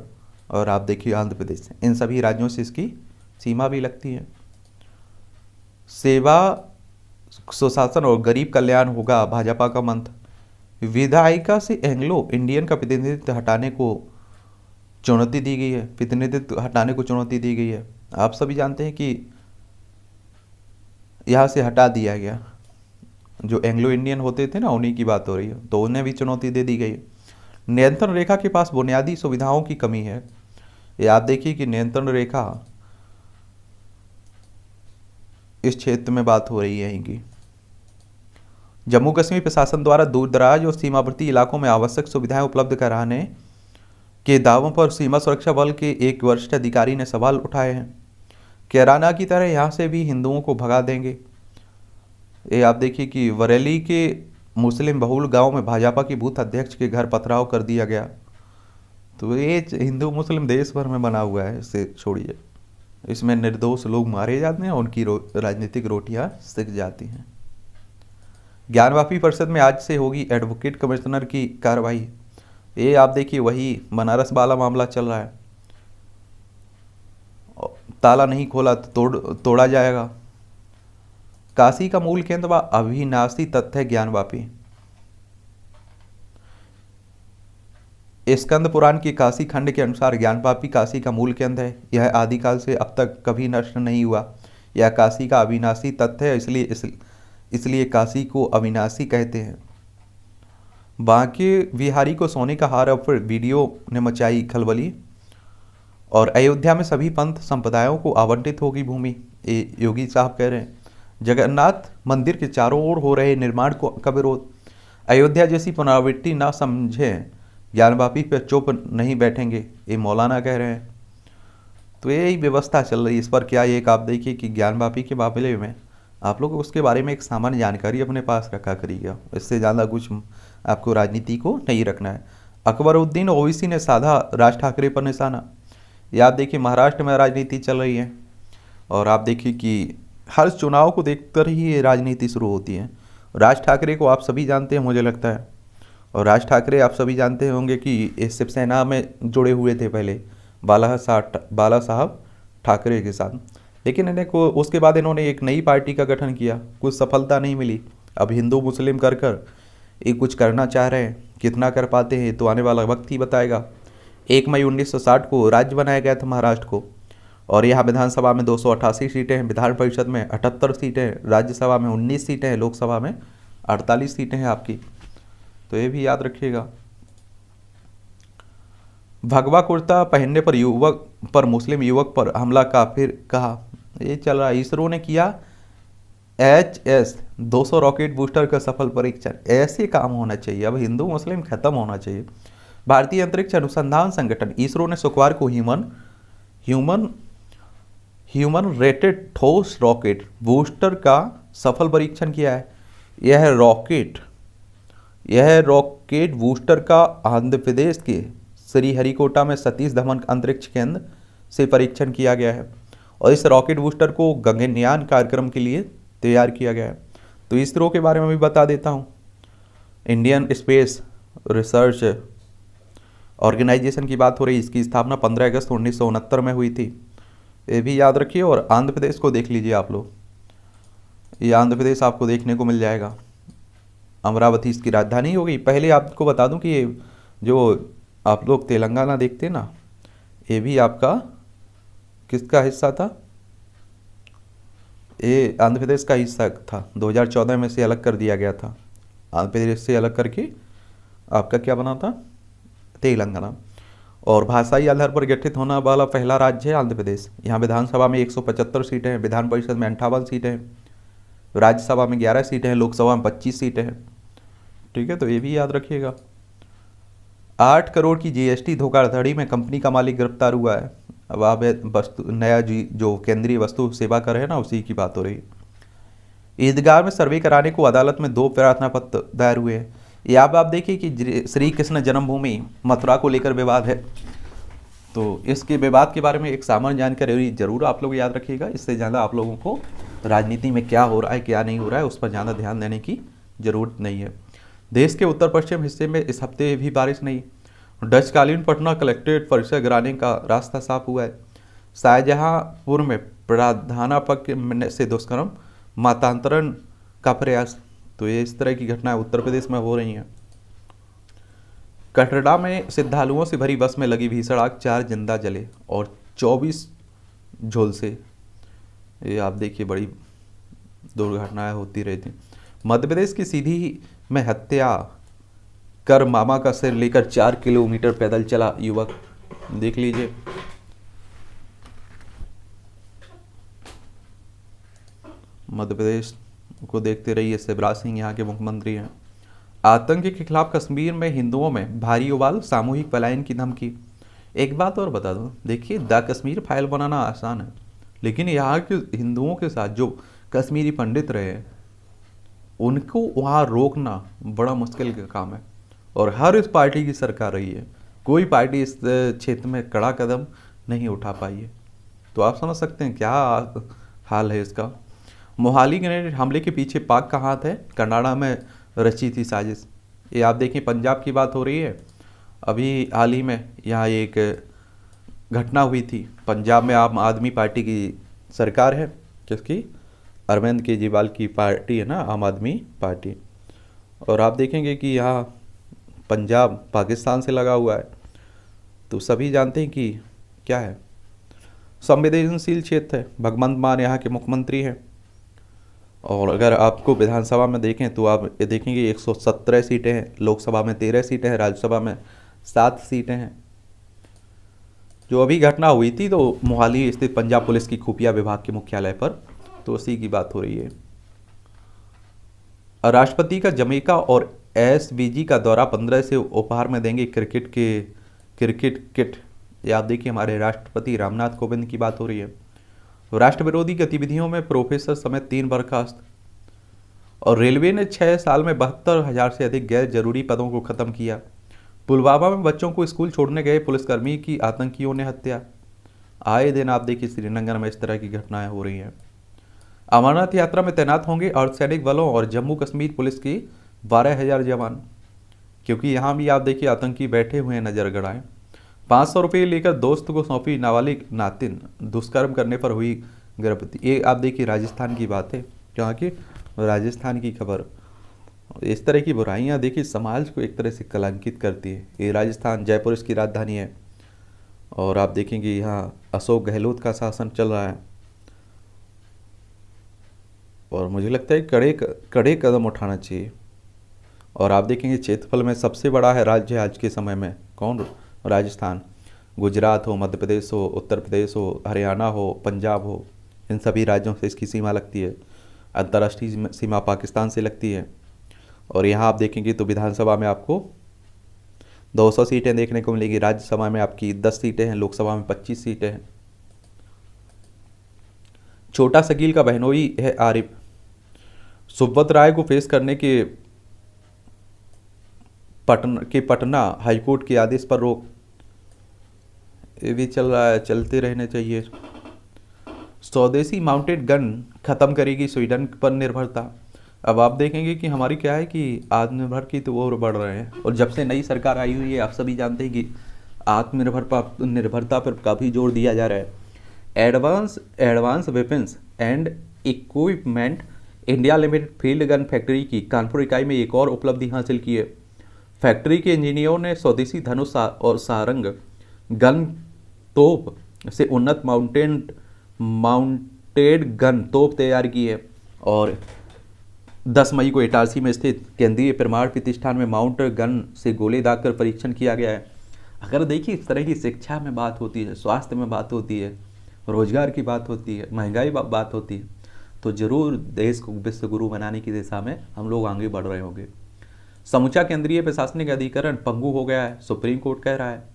और आप देखिए आंध्र प्रदेश, इन सभी राज्यों से इसकी सीमा भी लगती है। सेवा, सुशासन और गरीब कल्याण होगा भाजपा का मंत्र। विधायिका से एंग्लो इंडियन का प्रतिनिधित्व हटाने को चुनौती दी गई है, प्रतिनिधित्व हटाने को चुनौती दी गई है। आप सभी जानते हैं कि यहाँ से हटा दिया गया, जो एंग्लो इंडियन होते थे ना, उन्हीं की बात हो रही है, तो उन्हें भी चुनौती दे दी गई है। नियंत्रण रेखा के पास बुनियादी सुविधाओं की कमी है। ये आप देखिए कि नियंत्रण रेखा, इस क्षेत्र में बात हो रही है इनकी। जम्मू कश्मीर प्रशासन द्वारा दूर दराज और सीमावर्ती इलाकों में आवश्यक सुविधाएं उपलब्ध कराने के दावों पर सीमा सुरक्षा बल के एक वरिष्ठ अधिकारी ने सवाल उठाए हैं। कैराना की तरह यहाँ से भी हिंदुओं को भगा देंगे। ये आप देखिए कि बरेली के मुस्लिम बहुल गांव में भाजपा की बूथ अध्यक्ष के घर पथराव कर दिया गया। तो ये हिंदू मुस्लिम देश भर में बना हुआ है, इसे छोड़िए। इसमें निर्दोष लोग मारे जाते हैं, उनकी राजनीतिक रोटियां सिक जाती हैं। ज्ञानवापी परिषद में आज से होगी एडवोकेट कमिश्नर की कार्रवाई। ये आप देखिए वही बनारस वाला मामला चल रहा है, ताला नहीं खोला तो तोड़ा जाएगा। काशी का मूल केंद्र व अविनाशी तथ्य है ज्ञानवापी। स्कंद पुराण की काशी खंड के अनुसार ज्ञानवापी काशी का मूल केंद्र है। यह आदिकाल से अब तक कभी नष्ट नहीं हुआ। यह काशी का अविनाशी तथ्य है, इसलिए काशी को अविनाशी कहते हैं। बांके बिहारी को सोने का हार, अब फिर वीडियो ने मचाई खलबली। और अयोध्या में सभी पंथ संप्रदायों को आवंटित होगी भूमि, योगी साहब कह रहे हैं। जगन्नाथ मंदिर के चारों ओर हो रहे निर्माण का विरोध। अयोध्या जैसी पुनरावृत्ति ना समझें, ज्ञानवापी पर चुप नहीं बैठेंगे, ये मौलाना कह रहे हैं। तो यही व्यवस्था चल रही है। इस पर क्या एक आप देखिए कि ज्ञानवापी के मामले में आप लोग उसके बारे में एक सामान्य जानकारी अपने पास रखा करिएगा, इससे ज़्यादा कुछ आपको राजनीति को नहीं रखना है। अकबरुद्दीन ओवैसी ने साधा राज ठाकरे पर निशाना। ये आप देखिए महाराष्ट्र में राजनीति चल रही है, और आप देखिए कि हर चुनाव को देखकर ही ये राजनीति शुरू होती है। राज ठाकरे को आप सभी जानते हैं मुझे लगता है, और राज ठाकरे आप सभी जानते होंगे कि शिवसेना में जुड़े हुए थे पहले बाला साहब ठाकरे के साथ, लेकिन इन्हें को उसके बाद इन्होंने एक नई पार्टी का गठन किया, कुछ सफलता नहीं मिली। अब हिंदू मुस्लिम कर ये कुछ करना चाह रहे हैं, कितना कर पाते हैं तो आने वाला वक्त ही बताएगा। 1 मई 1960 को राज्य बनाया गया था महाराष्ट्र को, और यहाँ विधानसभा में 288 सीटें हैं, विधान परिषद में 78 सीटें हैं, राज्यसभा में 19 सीटें हैं, लोकसभा में 48 सीटें हैं आपकी, तो ये भी याद रखिएगा। भगवा कुर्ता पहनने पर मुस्लिम युवक पर हमला का फिर कहा, ये चल रहा है। इसरो ने किया HS-200 रॉकेट बूस्टर का सफल परीक्षण। ऐसे काम होना चाहिए, अब हिंदू मुस्लिम खत्म होना चाहिए। भारतीय अंतरिक्ष अनुसंधान संगठन इसरो ने शुक्रवार को ह्यूमन रेटेड ठोस रॉकेट बूस्टर का सफल परीक्षण किया है। यह रॉकेट बूस्टर का आंध्र प्रदेश के श्रीहरिकोटा में सतीश धवन अंतरिक्ष केंद्र से परीक्षण किया गया है, और इस रॉकेट बूस्टर को गगनयान कार्यक्रम के लिए तैयार किया गया है। तो इसरो के बारे में भी बता देता हूँ। इंडियन स्पेस रिसर्च ऑर्गेनाइजेशन की बात हो रही है, इसकी स्थापना 15 अगस्त 1969 में हुई थी, ये भी याद रखिए। और आंध्र प्रदेश को देख लीजिए आप लोग, ये आंध्र प्रदेश आपको देखने को मिल जाएगा। अमरावती इसकी राजधानी हो गई। पहले आपको बता दूं कि ये जो आप लोग तेलंगाना देखते हैं ना, ये भी आपका किसका हिस्सा था, ये आंध्र प्रदेश का हिस्सा था। 2014 में से अलग कर दिया गया था, आंध्र प्रदेश से अलग करके आपका क्या बना था, तेलंगाना। और भाषाई आधार पर गठित होने वाला पहला राज्य है आंध्र प्रदेश। यहाँ विधानसभा में 175 सीटें हैं, विधान परिषद में 58 सीटें हैं, राज्यसभा में 11 सीटें हैं, लोकसभा में 25 सीटें हैं। ठीक है, तो ये भी याद रखिएगा। 8 करोड़ की GST धोखाधड़ी में कंपनी का मालिक गिरफ्तार हुआ है। अब आप नया जो केंद्रीय वस्तु सेवा कर है ना, उसी की बात हो रही है। ईदगाह में सर्वे कराने को अदालत में 2 प्रार्थना पत्र दायर हुए हैं। ये आप देखिए कि श्री कृष्ण जन्मभूमि मथुरा को लेकर विवाद है, तो इसके विवाद के बारे में एक सामान्य जानकारी जरूर आप लोग याद रखिएगा। इससे ज़्यादा आप लोगों को राजनीति में क्या हो रहा है क्या नहीं हो रहा है उस पर ज़्यादा ध्यान देने की ज़रूरत नहीं है। देश के उत्तर पश्चिम हिस्से में इस हफ्ते भी बारिश नहीं। डचकालीन पटना कलेक्ट्रेट परिसर गिराने का रास्ता साफ हुआ है। शाहजहांपुर में प्रधानाध्यापक से दुष्कर्म मतांतरण का प्रयास। तो ये इस तरह की घटनाएं उत्तर प्रदेश में हो रही हैं। कटरा में श्रद्धालुओं से भरी बस में लगी भीषण आग, 4 जिंदा जले और 24 झुलसे। ये आप देखिए बड़ी दुर्घटनाएं होती रहती। मध्य प्रदेश की सीधी में हत्या कर मामा का सिर लेकर 4 किलोमीटर पैदल चला युवक। देख लीजिए। मध्य प्रदेश को देखते रहिए। शिवराज सिंह यहाँ के मुख्यमंत्री हैं। आतंक के खिलाफ कश्मीर में हिंदुओं में भारी उबाल, सामूहिक पलायन की धमकी। एक बात और बता दूं, देखिए द कश्मीर फाइल बनाना आसान है, लेकिन यहाँ के हिंदुओं के साथ जो कश्मीरी पंडित रहे हैं उनको वहाँ रोकना बड़ा मुश्किल का काम है। और हर इस पार्टी की सरकार रही है, कोई पार्टी इस क्षेत्र में कड़ा कदम नहीं उठा पाई है। तो आप समझ सकते हैं क्या हाल है इसका। मोहाली ग्रेनेड हमले के पीछे पाक का हाथ है, कनाडा में रची थी साजिश। ये आप देखें पंजाब की बात हो रही है। अभी हाल ही में यहाँ एक घटना हुई थी। पंजाब में आम आदमी पार्टी की सरकार है, जिसकी अरविंद केजरीवाल की पार्टी है ना, आम आदमी पार्टी। और आप देखेंगे कि यहाँ पंजाब पाकिस्तान से लगा हुआ है, तो सभी जानते हैं कि क्या है, संवेदनशील क्षेत्र है। भगवंत मान यहाँ के मुख्यमंत्री हैं। और अगर आपको विधानसभा में देखें तो आप ये देखेंगे 117 सीटें हैं, लोकसभा में 13 सीटें हैं, राज्यसभा में 7 सीटें हैं। जो अभी घटना हुई थी तो मोहाली स्थित पंजाब पुलिस की खुफिया विभाग के मुख्यालय पर, तो उसी की बात हो रही है। राष्ट्रपति का जमैका और एसवीजी का दौरा, 15 से उपहार में देंगे क्रिकेट किट। ये आप देखिए हमारे राष्ट्रपति रामनाथ कोविंद की बात हो रही है। राष्ट्र विरोधी गतिविधियों में प्रोफेसर समेत 3 बर्खास्त। और रेलवे ने 6 साल में 72,000 से अधिक गैर जरूरी पदों को खत्म किया। पुलवामा में बच्चों को स्कूल छोड़ने गए पुलिसकर्मी की आतंकियों ने हत्या। आए दिन आप देखिए श्रीनगर में इस तरह की घटनाएं हो रही हैं। अमरनाथ यात्रा में तैनात होंगे अर्धसैनिक बलों और जम्मू कश्मीर पुलिस की 12,000 जवान, क्योंकि यहाँ भी आप देखिए आतंकी बैठे हुए हैं नजर गड़ाए। 500 रुपये लेकर दोस्त को सौंपी नाबालिग नातिन, दुष्कर्म करने पर हुई गिरफ्तारी। ये आप देखिए राजस्थान की बात है, जहाँ की राजस्थान की खबर। इस तरह की बुराइयाँ देखिए समाज को एक तरह से कलंकित करती है। ये राजस्थान, जयपुर इसकी राजधानी है। और आप देखेंगे यहाँ अशोक गहलोत का शासन चल रहा है, और मुझे लगता है कड़े कदम उठाना चाहिए। और आप देखेंगे क्षेत्रफल में सबसे बड़ा है राज्य आज के समय में कौन? राजस्थान। गुजरात हो, मध्य प्रदेश हो, उत्तर प्रदेश हो, हरियाणा हो, पंजाब हो, इन सभी राज्यों से इसकी सीमा लगती है। अंतर्राष्ट्रीय सीमा पाकिस्तान से लगती है। और यहाँ आप देखेंगे तो विधानसभा में आपको 200 सीटें देखने को मिलेगी, राज्यसभा में आपकी 10 सीटें हैं, लोकसभा में 25 सीटें हैं। छोटा शकील का बहनोई है आरिफ। सुब्रत राय को फेस करने के पटना हाईकोर्ट के आदेश पर रोक। ये भी चल रहा है, चलते रहने चाहिए। स्वदेशी माउंटेड गन खत्म करेगी स्वीडन पर निर्भरता। अब आप देखेंगे कि हमारी क्या है कि आत्मनिर्भर की तो ओर बढ़ रहे हैं। और जब से नई सरकार आई हुई है आप सभी जानते हैं कि आत्मनिर्भरता पर काफ़ी जोर दिया जा रहा है। Advance weapons and equipment India limited field gun factory की कानपुर इकाई में एक और उपलब्धि हासिल की है। फैक्ट्री के इंजीनियरों ने स्वदेशी धनुष और सारंग गन तोप से उन्नत माउंटेड गन तोप तैयार की है। और 10 मई को इटारसी में स्थित केंद्रीय प्रमाण प्रतिष्ठान में माउंट गन से गोले दागकर परीक्षण किया गया है। अगर देखिए इस तरह की शिक्षा में बात होती है, स्वास्थ्य में बात होती है, रोजगार की बात होती है, महंगाई बात होती है, तो जरूर देश को विश्व गुरु बनाने की दिशा में हम लोग आगे बढ़ रहे होंगे। समूचा केंद्रीय प्रशासनिक अधिकरण पंगु हो गया है, सुप्रीम कोर्ट कह रहा है।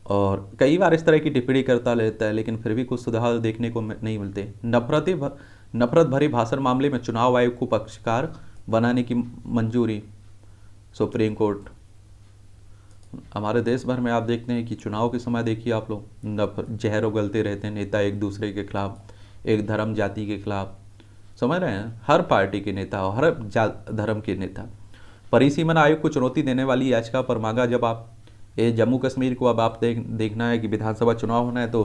और कई बार इस तरह की टिप्पणी करता रहता है, लेकिन फिर भी कुछ सुधार देखने को नहीं मिलते। नफरत भरे भाषण मामले में चुनाव आयोग को पक्षकार बनाने की मंजूरी। Supreme court. हमारे देश भर में आप देखते हैं कि चुनाव के समय देखिए आप लोग जहर उगलते रहते हैं नेता एक दूसरे के खिलाफ, एक धर्म जाति के खिलाफ, समझ रहे हैं, हर पार्टी के नेता और हर धर्म के नेता। परिसीमन आयोग को चुनौती देने वाली याचिका पर मांगा जब आप ये जम्मू कश्मीर को अब आप देखना है कि विधानसभा चुनाव होना है, तो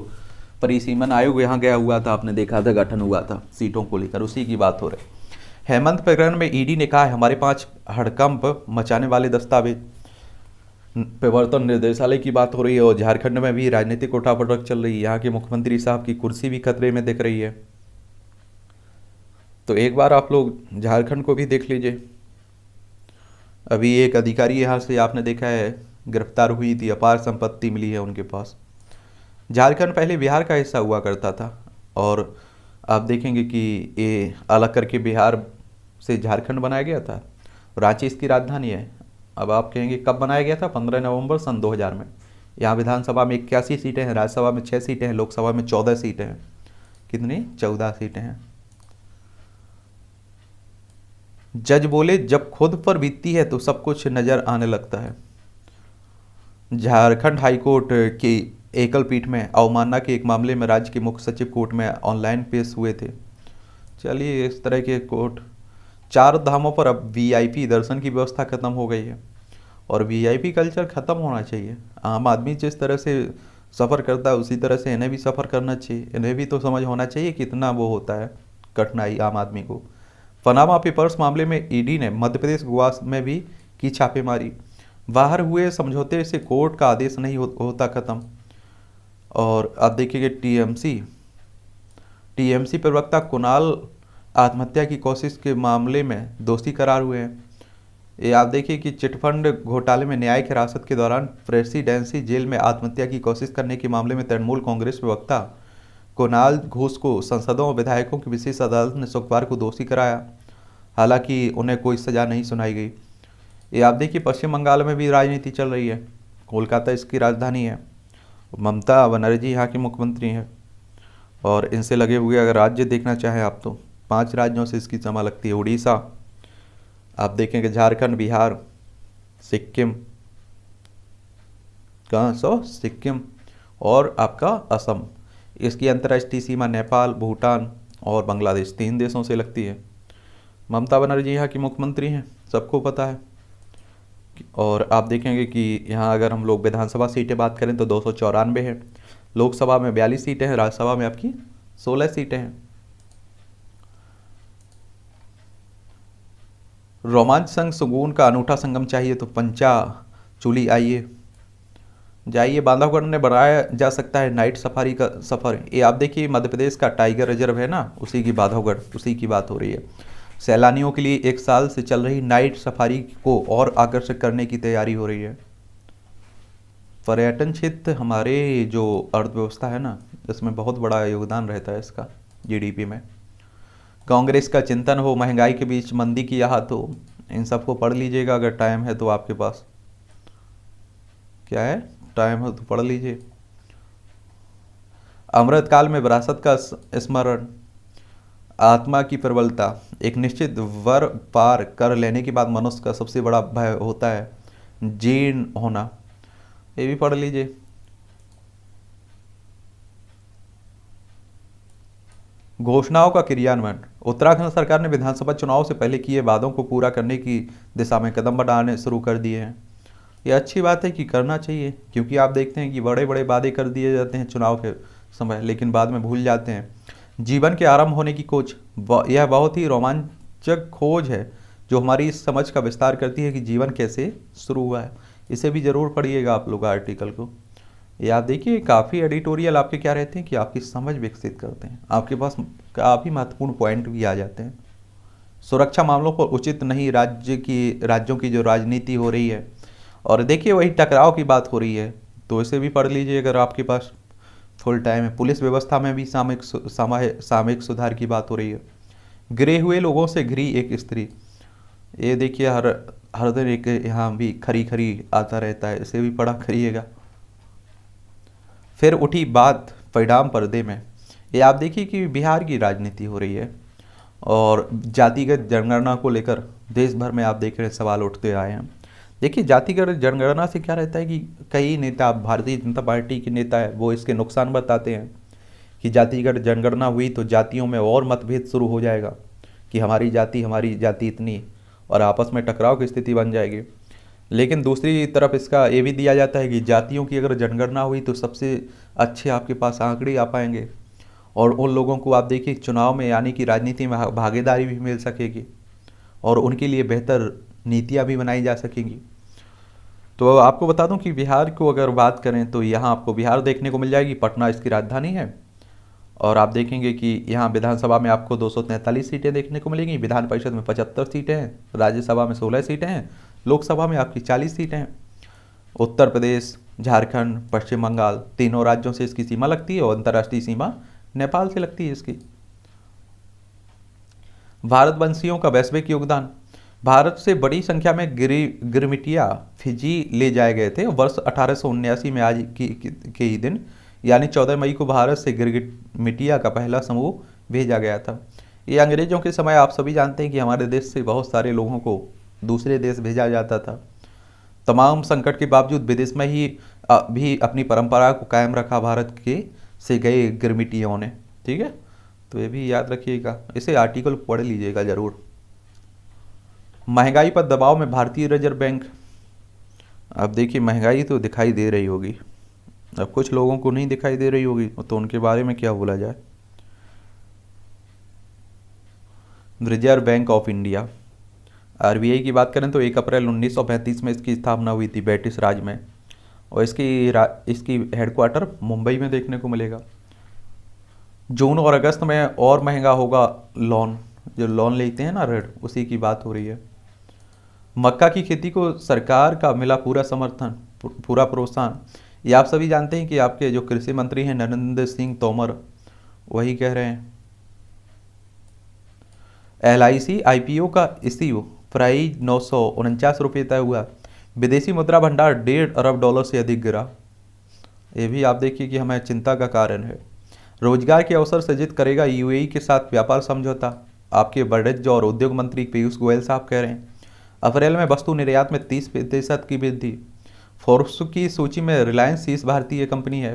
परिसीमन आयोग यहाँ गया हुआ था, आपने देखा था, गठन हुआ था सीटों को लेकर, उसी की बात हो रही। हेमंत प्रकरण में ईडी ने कहा है हमारे 5 हड़कंप मचाने वाले दस्तावेज। प्रवर्तन निदेशालय की बात हो रही है और झारखंड में भी राजनीतिक उठापटक चल रही है। यहाँ के मुख्यमंत्री साहब की कुर्सी भी खतरे में दिख रही है। तो एक बार आप लोग झारखंड को भी देख लीजिए। अभी एक अधिकारी यहाँ से आपने देखा है गिरफ्तार हुई थी, अपार संपत्ति मिली है उनके पास। झारखंड पहले बिहार का हिस्सा हुआ करता था और आप देखेंगे कि ये अलग करके बिहार से झारखंड बनाया गया था। रांची इसकी राजधानी है। अब आप कहेंगे कब बनाया गया था? 15 नवंबर सन 2000 में। यहाँ विधानसभा में 81 सीटें हैं, राज्यसभा में 6 सीटें हैं, लोकसभा में 14 सीटें हैं। कितनी? 14 सीटें हैं। जज बोले जब खुद पर बीतती है तो सब कुछ नजर आने लगता है। झारखंड हाईकोर्ट की एकल पीठ में अवमानना के एक मामले में राज्य के मुख्य सचिव कोर्ट में ऑनलाइन पेश हुए थे। चलिए, इस तरह के कोर्ट। 4 धामों पर अब वीआईपी दर्शन की व्यवस्था खत्म हो गई है और वीआईपी कल्चर खत्म होना चाहिए। आम आदमी जिस तरह से सफ़र करता है उसी तरह से इन्हें भी सफ़र करना चाहिए। इन्हें भी तो समझ होना चाहिए कितना वो होता है कठिनाई आम आदमी को। पनामा पेपर्स मामले में ईडी ने मध्य प्रदेश गोवा में भी की छापेमारी। बाहर हुए समझौते से कोर्ट का आदेश नहीं होता खत्म। और आप देखिए टीएमसी प्रवक्ता कुणाल आत्महत्या की कोशिश के मामले में दोषी करार हुए हैं। ये आप देखिए कि चिटफंड घोटाले में न्यायिक हिरासत के दौरान प्रेसिडेंसी जेल में आत्महत्या की कोशिश करने के मामले में तृणमूल कांग्रेस प्रवक्ता कुणाल घोष को सांसदों और विधायकों की विशेष अदालत ने शुक्रवार को दोषी कराया। हालांकि उन्हें कोई सजा नहीं सुनाई गई। ये आप देखिए पश्चिम बंगाल में भी राजनीति चल रही है। कोलकाता इसकी राजधानी है। ममता बनर्जी यहाँ की मुख्यमंत्री हैं और इनसे लगे हुए अगर राज्य देखना चाहें आप तो 5 राज्यों से इसकी जमा लगती है। उड़ीसा, आप देखेंगे झारखंड, बिहार, सिक्किम, कहाँ सिक्किम और आपका असम। इसकी अंतर्राष्ट्रीय सीमा नेपाल, भूटान और बांग्लादेश 3 देशों से लगती है। ममता बनर्जी यहाँ की मुख्यमंत्री हैं, सबको पता है। और आप देखेंगे कि यहाँ अगर हम लोग विधानसभा सीटें बात करें तो 294 है, लोकसभा में 42 सीटें हैं, राज्यसभा में आपकी 16 सीटें हैं। रोमांच संग सुकून का अनूठा संगम चाहिए तो पंचाचूली आइए, जाइए। बांधवगढ़ ने बनाया जा सकता है नाइट सफारी का सफ़र। ये आप देखिए मध्य प्रदेश का टाइगर रिजर्व है ना, उसी की बांधवगढ़, उसी की बात हो रही है। सैलानियों के लिए 1 साल से चल रही नाइट सफारी को और आकर्षक करने की तैयारी हो रही है। पर्यटन क्षेत्र हमारे जो अर्थव्यवस्था है ना, इसमें बहुत बड़ा योगदान रहता है इसका जीडीपी में। कांग्रेस का चिंतन हो महंगाई के बीच मंदी की आहत हो, इन सबको पढ़ लीजिएगा अगर टाइम है तो आपके पास। क्या है? टाइम हो तो पढ़ लीजिए। अमृतकाल में विरासत का स्मरण, आत्मा की प्रबलता। एक निश्चित वर पार कर लेने के बाद मनुष्य का सबसे बड़ा भय होता है जीर्ण होना। ये भी पढ़ लीजिए। घोषणाओं का क्रियान्वयन। उत्तराखंड सरकार ने विधानसभा चुनाव से पहले किए वादों को पूरा करने की दिशा में कदम बढ़ाने शुरू कर दिए हैं। ये अच्छी बात है कि करना चाहिए, क्योंकि आप देखते हैं कि बड़े बड़े वादे कर दिए जाते हैं चुनाव के समय, लेकिन बाद में भूल जाते हैं। जीवन के आरंभ होने की खोज, यह बहुत ही रोमांचक खोज है जो हमारी इस समझ का विस्तार करती है कि जीवन कैसे शुरू हुआ है। इसे भी ज़रूर पढ़िएगा आप लोग आर्टिकल को। ये आप देखिए काफ़ी एडिटोरियल आपके क्या रहते हैं कि आपकी समझ विकसित करते हैं, आपके पास काफ़ी महत्वपूर्ण पॉइंट भी आ जाते हैं। सुरक्षा मामलों पर उचित नहीं राज्यों की जो राजनीति हो रही है, और देखिए वही टकराव की बात हो रही है, तो इसे भी पढ़ लीजिए अगर आपके पास फुल टाइम है। पुलिस व्यवस्था में भी सामयिक सुधार की बात हो रही है। गिरे हुए लोगों से घिरी एक स्त्री, ये देखिए हर दिन एक यहाँ भी खरी खरी आता रहता है, इसे भी पढ़ा करिएगा। फिर उठी बात परिणाम पर्दे में, ये आप देखिए कि बिहार की राजनीति हो रही है और जातिगत जनगणना को लेकर देश भर में आप देख रहे हैं सवाल उठते आए हैं। देखिए, जातिगत जनगणना से क्या रहता है कि कई नेता, भारतीय जनता पार्टी के नेता है, वो इसके नुकसान बताते हैं कि जातिगत जनगणना हुई तो जातियों में और मतभेद शुरू हो जाएगा कि हमारी जाति इतनी, और आपस में टकराव की स्थिति बन जाएगी। लेकिन दूसरी तरफ इसका ये भी दिया जाता है कि जातियों की अगर जनगणना हुई तो सबसे अच्छे आपके पास आंकड़े आ पाएंगे, और उन लोगों को आप देखिए चुनाव में, यानी कि राजनीति में भागीदारी भी मिल सकेगी, और उनके लिए बेहतर नीतियाँ भी बनाई जा सकेंगी। तो आपको बता दूं कि बिहार को अगर बात करें तो यहाँ आपको बिहार देखने को मिल जाएगी, पटना इसकी राजधानी है। और आप देखेंगे कि यहाँ विधानसभा में आपको 243 सीटें देखने को मिलेंगी, विधान परिषद में 75 सीटें हैं, राज्यसभा में 16 सीटें हैं, लोकसभा में आपकी 40 सीटें हैं। उत्तर प्रदेश, झारखंड, पश्चिम बंगाल, तीनों राज्यों से इसकी सीमा लगती है, और अंतर्राष्ट्रीय सीमा नेपाल से लगती है इसकी। भारतवंशियों का वैश्विक योगदान। भारत से बड़ी संख्या में गिरमिटिया फिजी ले जाए गए थे। वर्ष 1879 में आज के ही दिन यानी 14 मई को भारत से गिरमिटिया का पहला समूह भेजा गया था। ये अंग्रेजों के समय आप सभी जानते हैं कि हमारे देश से बहुत सारे लोगों को दूसरे देश भेजा जाता था। तमाम संकट के बावजूद विदेश में ही भी अपनी परंपरा को कायम रखा भारत के से गए गिरमिटियों ने। ठीक है, तो ये भी याद रखिएगा, इसे आर्टिकल पढ़ लीजिएगा ज़रूर। महंगाई पर दबाव में भारतीय रिजर्व बैंक। अब देखिए, महंगाई तो दिखाई दे रही होगी, अब कुछ लोगों को नहीं दिखाई दे रही होगी, तो उनके बारे में क्या बोला जाए। Reserve bank of India, RBI की बात करें तो 1 अप्रैल 1935 में इसकी स्थापना हुई थी ब्रिटिश राज में, और इसकी हेडक्वार्टर मुंबई में देखने को मिलेगा। जून और अगस्त में और महंगा होगा लोन, जो लोन लेते हैं ना ऋण, उसी की बात हो रही है। मक्का की खेती को सरकार का मिला पूरा समर्थन, पूरा प्रोत्साहन। ये आप सभी जानते हैं कि आपके जो कृषि मंत्री हैं नरेंद्र सिंह तोमर, वही कह रहे हैं। LIC IPO का इश्यू, प्राइस 949 रुपये तय हुआ। विदेशी मुद्रा भंडार $1.5 अरब से अधिक गिरा। ये भी आप देखिए कि हमें चिंता का कारण है। रोजगार के अवसर सृजित करेगा UAE के साथ व्यापार समझौता, आपके वाणिज्य और उद्योग मंत्री पीयूष गोयल साहब कह रहे हैं। अप्रैल में वस्तु निर्यात में 30% की वृद्धि। फोर्ब्स की सूची में रिलायंस 30 भारतीय कंपनी है।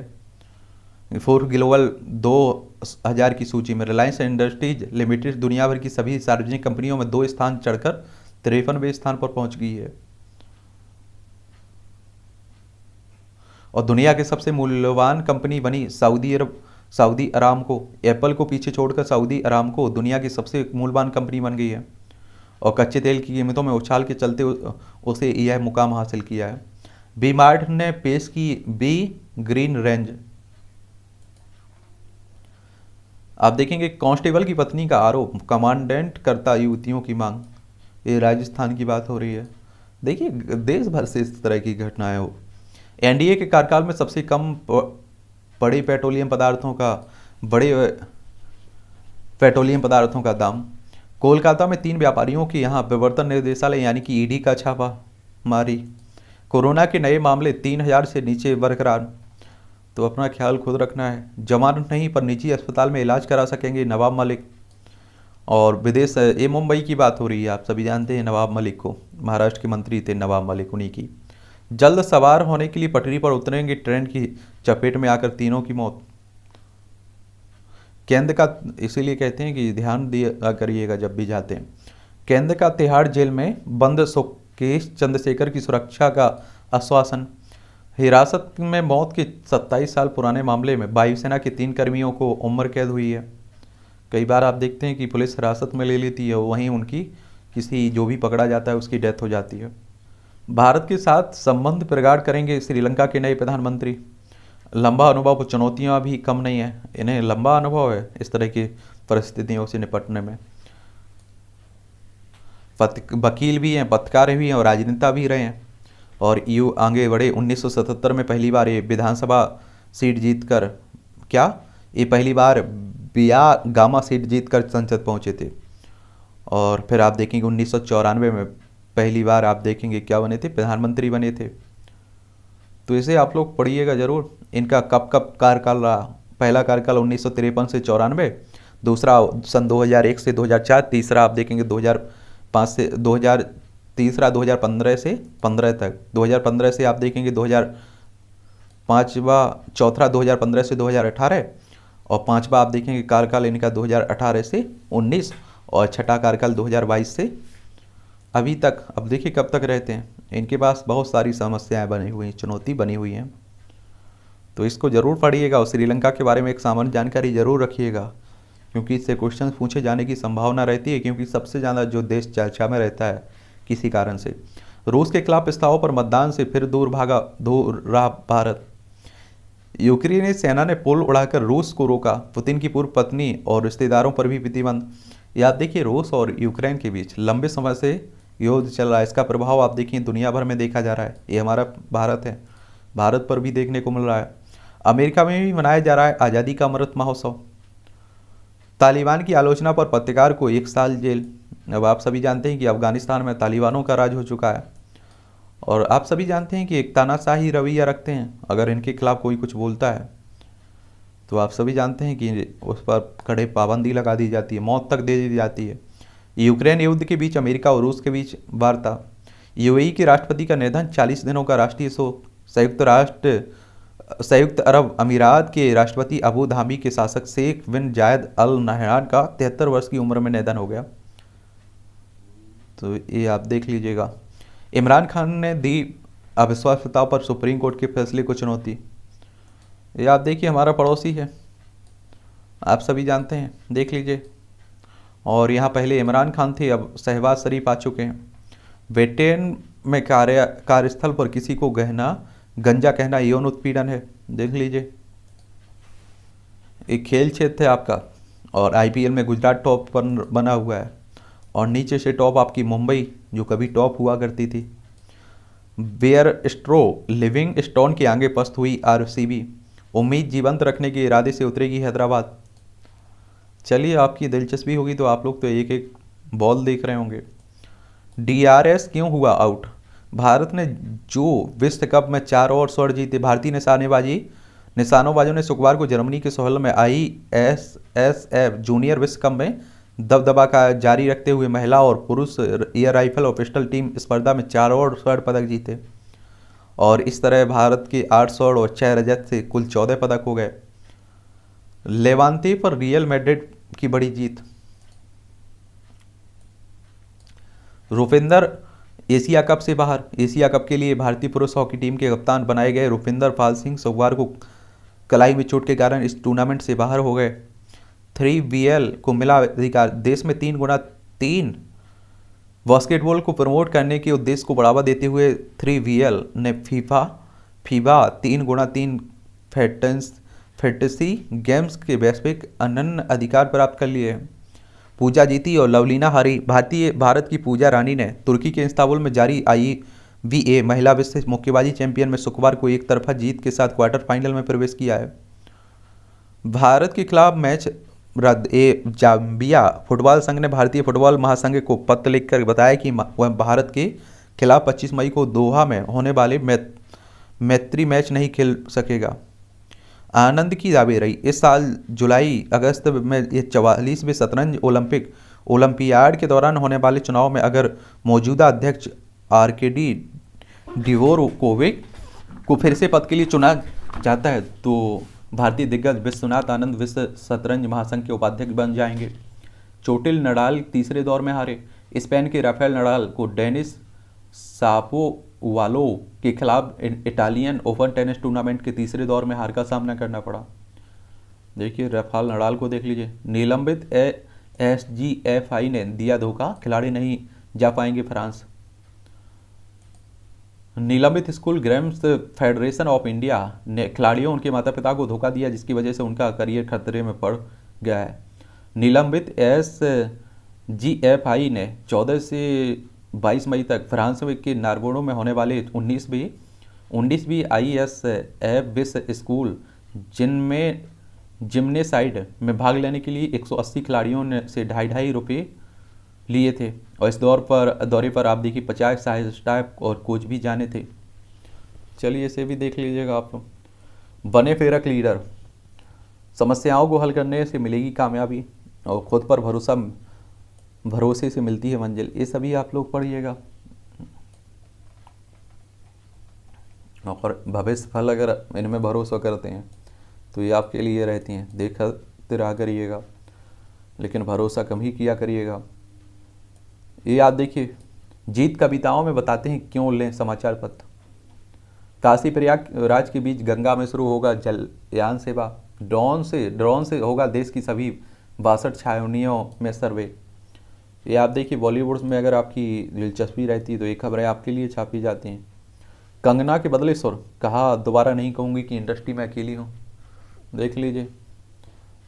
फोर्ब्स ग्लोबल 2000 की सूची में रिलायंस इंडस्ट्रीज लिमिटेड दुनिया भर की सभी सार्वजनिक कंपनियों में 2 स्थान चढ़कर 53वें स्थान पर पहुंच गई है। और दुनिया की सबसे मूल्यवान कंपनी बनी सऊदी अरामको। एप्पल को पीछे छोड़कर सऊदी अरामको दुनिया की सबसे मूल्यवान कंपनी बन गई है, और कच्चे तेल की कीमतों में उछाल के चलते उसे यह मुकाम हासिल किया है। बी मार्ट ने पेश की बी ग्रीन रेंज। आप देखेंगे कांस्टेबल की पत्नी का आरोप, कमांडेंट करता युवतियों की मांग। ये राजस्थान की बात हो रही है। देखिए, देश भर से इस तरह की घटनाएं हो। एनडीए के कार्यकाल में सबसे कम बड़े पेट्रोलियम पदार्थों का दाम। कोलकाता में 3 व्यापारियों की यहाँ प्रवर्तन निर्देशालय यानी कि ईडी का छापा मारी। कोरोना के नए मामले 3000 से नीचे बरकरार, तो अपना ख्याल खुद रखना है। जमानत नहीं पर निजी अस्पताल में इलाज करा सकेंगे नवाब मलिक। और विदेश, ये मुंबई की बात हो रही है, आप सभी जानते हैं नवाब मलिक को, महाराष्ट्र के मंत्री थे नवाब मलिक, उन्हीं की। जल्द सवार होने के लिए पटरी पर उतरेंगे, ट्रेन की चपेट में आकर तीनों की मौत। केंद्र का, इसीलिए कहते हैं कि ध्यान दिया करिएगा जब भी जाते हैं। केंद्र का तिहाड़ जेल में बंद सुकेश चंद्रशेखर की सुरक्षा का आश्वासन। हिरासत में मौत के 27 साल पुराने मामले में वायुसेना के 3 कर्मियों को उम्र कैद हुई है। कई बार आप देखते हैं कि पुलिस हिरासत में ले लेती है, वहीं उनकी किसी जो भी पकड़ा जाता है उसकी डेथ हो जाती है। भारत के साथ संबंध प्रगाढ़ करेंगे श्रीलंका के नए प्रधानमंत्री। लंबा अनुभव, चुनौतियां भी कम नहीं है, इन्हें लंबा अनुभव है इस तरह की परिस्थितियों से निपटने में। वकील भी हैं, पत्रकार भी हैं और राजनेता भी रहे हैं, और यूँ आगे बढ़े। 1977 में पहली बार ये विधानसभा सीट जीतकर पहली बार बिया गामा सीट जीतकर संसद पहुंचे थे। और फिर आप देखेंगे 1994 में पहली बार आप देखेंगे क्या बने थे, प्रधानमंत्री बने थे। तो इसे आप लोग पढ़िएगा ज़रूर। इनका कब कार्यकाल रहा। पहला कार्यकाल 1953 से 94, दूसरा सन 2001 से 2004, तीसरा आप देखेंगे 2005 से 2003 तीसरा 2015 से 15 तक, 2015 से आप देखेंगे 2005वां, चौथा 2015 से 2018, और पांचवा आप देखेंगे कार्यकाल इनका 2018 से 19, और छठा कार्यकाल 2022 से अभी तक। अब देखिए कब तक रहते हैं। इनके पास बहुत सारी समस्याएं बनी हुई हैं, चुनौती बनी हुई हैं, तो इसको ज़रूर पढ़िएगा। और श्रीलंका के बारे में एक सामान्य जानकारी ज़रूर रखिएगा, क्योंकि इससे क्वेश्चन पूछे जाने की संभावना रहती है, क्योंकि सबसे ज़्यादा जो देश चर्चा में रहता है किसी कारण से। रूस के खिलाफ प्रस्तावों पर मतदान से फिर दूर रहा भारत। यूक्रेनी सेना ने पुल उड़ाकर रूस को रोका। पुतिन की पूर्व पत्नी और रिश्तेदारों पर भी प्रतिबंध। याद देखिए, रूस और यूक्रेन के बीच लंबे समय से युद्ध चल रहा है। इसका प्रभाव आप देखिए दुनिया भर में देखा जा रहा है। ये हमारा भारत है, भारत पर भी देखने को मिल रहा है। अमेरिका में भी मनाया जा रहा है आज़ादी का अमृत महोत्सव। तालिबान की आलोचना पर पत्रकार को 1 साल जेल। अब आप सभी जानते हैं कि अफगानिस्तान में तालिबानों का राज हो चुका है, और आप सभी जानते हैं कि एक तानाशाही रवैया रखते हैं। अगर इनके खिलाफ कोई कुछ बोलता है तो आप सभी जानते हैं कि उस पर कड़े पाबंदी लगा दी जाती है, मौत तक दे दी जाती है। यूक्रेन युद्ध के बीच अमेरिका और रूस के बीच वार्ता। यूएई के राष्ट्रपति का निधन, 40 दिनों का राष्ट्रीय शोक। संयुक्त अरब अमीरात के राष्ट्रपति अबू धाबी के शासक शेख बिन जायद अल नहयान का 73 वर्ष की उम्र में निधन हो गया। तो ये आप देख लीजिएगा। इमरान खान ने दी अविश्वास प्रस्ताव पर सुप्रीम कोर्ट के फैसले को चुनौती। ये आप देखिए हमारा पड़ोसी है, आप सभी जानते हैं, देख लीजिए। और यहाँ पहले इमरान खान थे, अब शहबाज शरीफ आ चुके हैं। ब्रिटेन में कार्यस्थल पर किसी को गंजा कहना यौन उत्पीड़न है, देख लीजिए। एक खेल क्षेत्र है आपका, और आईपीएल में गुजरात टॉप पर बना हुआ है, और नीचे से टॉप आपकी मुंबई जो कभी टॉप हुआ करती थी। बेयर स्ट्रो लिविंग स्टोन के आगे पस्त हुई आरसीबी। उम्मीद जीवंत रखने के इरादे से उतरेगी हैदराबाद। चलिए, आपकी दिलचस्पी होगी तो आप लोग तो एक एक बॉल देख रहे होंगे। डीआरएस क्यों हुआ आउट? भारत ने जो विश्व कप में 4 और स्वर्ण जीते। भारतीय निशानोबाजों ने शुक्रवार को जर्मनी के सोहेल में ISSF जूनियर विश्व कप में दबदबा का जारी रखते हुए महिला और पुरुष एयर राइफल और पिस्टल टीम स्पर्धा में 4 और स्वर्ण पदक जीते, और इस तरह भारत के 8 स्वर्ण और 6 रजत से कुल 14 पदक हो गए। लेवांते पर रियल मैड्रिड की बड़ी जीत। रुपिंदर एशिया कप से बाहर। एशिया कप के लिए भारतीय पुरुष हॉकी टीम के कप्तान बनाए गए रुपिंदर पाल सिंह शुक्रवार को कलाई में चोट के कारण इस टूर्नामेंट से बाहर हो गए। 3VL को मिला अधिकार। देश में 3x3 बास्केटबॉल को प्रमोट करने के उद्देश्य को बढ़ावा देते हुए 3VL ने फीबा 3x3 फैंटेसी गेम्स के वैश्विक अनन्य अधिकार प्राप्त कर लिए हैं। पूजा जीती और लवलीना हारी। भारत की पूजा रानी ने तुर्की के इस्तांबुल में जारी IBA महिला विश्व मुक्केबाजी चैंपियन में शुक्रवार को एक तरफा जीत के साथ क्वार्टर फाइनल में प्रवेश किया है। भारत के खिलाफ मैच रद्द। जाम्बिया फुटबॉल संघ ने भारतीय फुटबॉल महासंघ को पत्र लिखकर बताया कि वह भारत के खिलाफ 25 मई को दोहा में होने वाले मैत्री मैच नहीं खेल सकेगा। आनंद की दावेदारी रही। इस साल जुलाई अगस्त में ये 44वें शतरंज ओलंपियाड के दौरान होने वाले चुनाव में अगर मौजूदा अध्यक्ष आर्केडी डिवोरकोविक को फिर से पद के लिए चुना जाता है तो भारतीय दिग्गज विश्वनाथ आनंद विश्व शतरंज महासंघ के उपाध्यक्ष बन जाएंगे। चोटिल नडाल तीसरे दौर में हारे। स्पेन के राफेल नडाल को डेनिस सापोवालो के खिलाफ इटालियन ओपन टेनिस टूर्नामेंट के तीसरे दौर में हार का सामना करना पड़ा। देखिए राफेल नडाल को देख लीजिए। निलंबित SGFI ने दिया धोखा, खिलाड़ी नहीं जा पाएंगे फ्रांस। निलंबित school games federation of India ने खिलाड़ियों उनके माता पिता को धोखा दिया, जिसकी वजह से उनका करियर खतरे में पड़ गया है। निलंबित SGFI ने 14 से 22 मई तक फ्रांस के नारबोनो में होने वाले 19वीं ISF विश्व स्कूल जिनमें जिम्नेसाइड में भाग लेने के लिए 180 खिलाड़ियों ने से ढाई रुपये लिए थे, और इस दौरे पर आप देखिए 50 सहायक स्टाफ और कोच भी जाने थे। चलिए इसे भी देख लीजिएगा आप लोग। बने प्रेरक लीडर। समस्याओं को हल करने से मिलेगी कामयाबी और खुद पर भरोसे से मिलती है मंजिल। ये सभी आप लोग पढ़िएगा। और भविष्य फल अगर इनमें भरोसा करते हैं तो ये आपके लिए रहती हैं, देखते रहा करिएगा, लेकिन भरोसा कम ही किया करिएगा। ये आप देखिए, जीत कविताओं में बताते हैं क्यों लें समाचार पत्र। काशी प्रयागराज के बीच गंगा में शुरू होगा जलयान सेवा। ड्रोन से होगा देश की सभी 62 छावनियों में सर्वे। ये आप देखिए, बॉलीवुड में अगर आपकी दिलचस्पी रहती है तो ये खबरें आपके लिए छापी जाती हैं। कंगना के बदले सुर, कहा दोबारा नहीं कहूँगी कि इंडस्ट्री में अकेली हूँ। देख लीजिए,